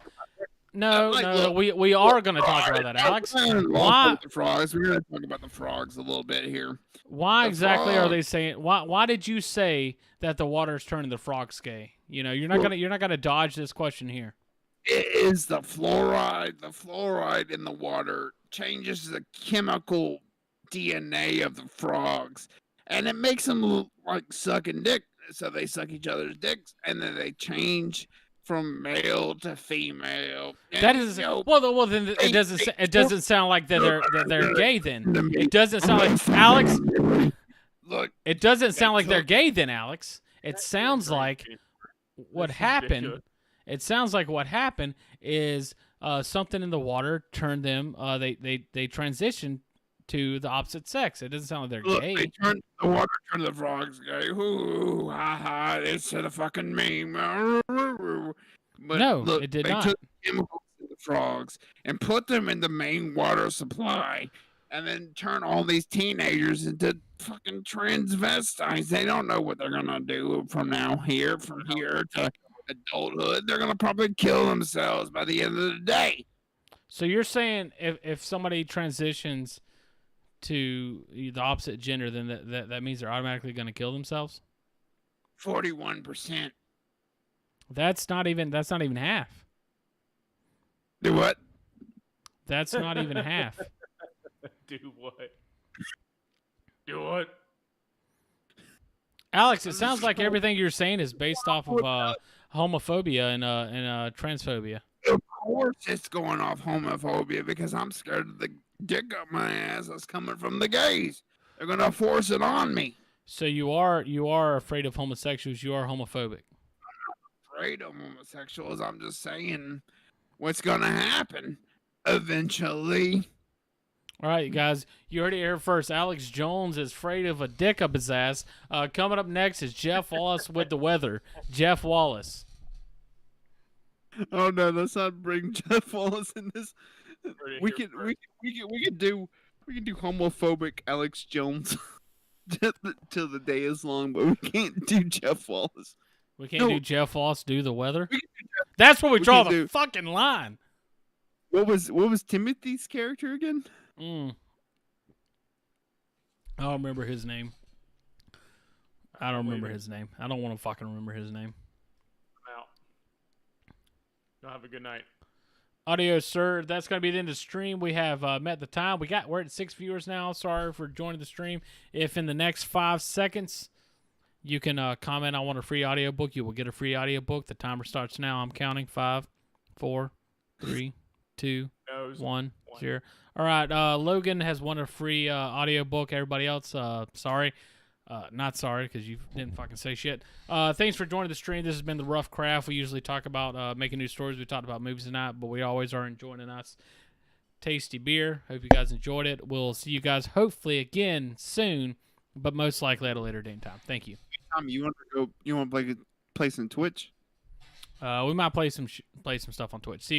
No, we are going to talk about that, Alex. Why the frogs? We're going to talk about the frogs a little bit here. Why exactly are they saying? Why did you say that the water is turning the frogs gay? You know, you're not gonna dodge this question here. It is the fluoride. The fluoride in the water changes the chemical DNA of the frogs, and it makes them look like sucking dick. So they suck each other's dicks, and then they change from male to female. That is well. Then it doesn't sound like that they're gay. Then it doesn't sound like Alex. Look, it doesn't sound like they're gay. Then Alex, it sounds like what happened. It sounds like what happened is something in the water turned them. They transitioned to the opposite sex. It doesn't sound like they're gay. The water turned the frogs gay. Ooh, ha ha! It's a fucking meme. But no, look, it did they not. took chemicals in the frogs and put them in the main water supply, and then turn all these teenagers into fucking transvestites. They don't know what they're gonna do from here to adulthood. They're gonna probably kill themselves by the end of the day. So you're saying if somebody transitions to the opposite gender, then that means they're automatically going to kill themselves? 41%. That's not even half. Do what? That's not even half. Do what? Do what? Alex, it sounds like everything you're saying is based off of homophobia and transphobia. Of course it's going off homophobia because I'm scared of the dick up my ass that's coming from the gays. They're going to force it on me. So you are afraid of homosexuals. You are homophobic. Afraid of homosexuals. I'm just saying what's going to happen eventually. All right, you guys, you heard it here first. Alex Jones is afraid of a dick up his ass. Coming up next is Jeff Wallace with the weather. Jeff Wallace. Oh no, let's not bring Jeff Wallace in this. We can do homophobic Alex Jones till the day is long, but we can't do Jeff Wallace. We can't do Jeff Wallace do the weather. That's where we draw the fucking line. What was Timothy's character again? I don't remember his name. I don't remember his name. I don't want to fucking remember his name. I'm out. Y'all have a good night. Audio, sir. That's going to be the end of the stream. We have met the time. We're at 6 viewers now. Sorry for joining the stream. If in the next 5 seconds you can comment, I want a free audiobook, you will get a free audiobook. The timer starts now. I'm counting 5, 4, 3, 2, 1, 0. All right, Logan has won a free audiobook. Everybody else, sorry. Not sorry because you didn't fucking say shit. Thanks for joining the stream. This has been The Rough Craft. We usually talk about making new stories. We talked about movies tonight, but we always are enjoying a nice, tasty beer. Hope you guys enjoyed it. We'll see you guys hopefully again soon, but most likely at a later date and time. Thank you. Tom, you want to play some Twitch? We might play some stuff on Twitch. See you guys.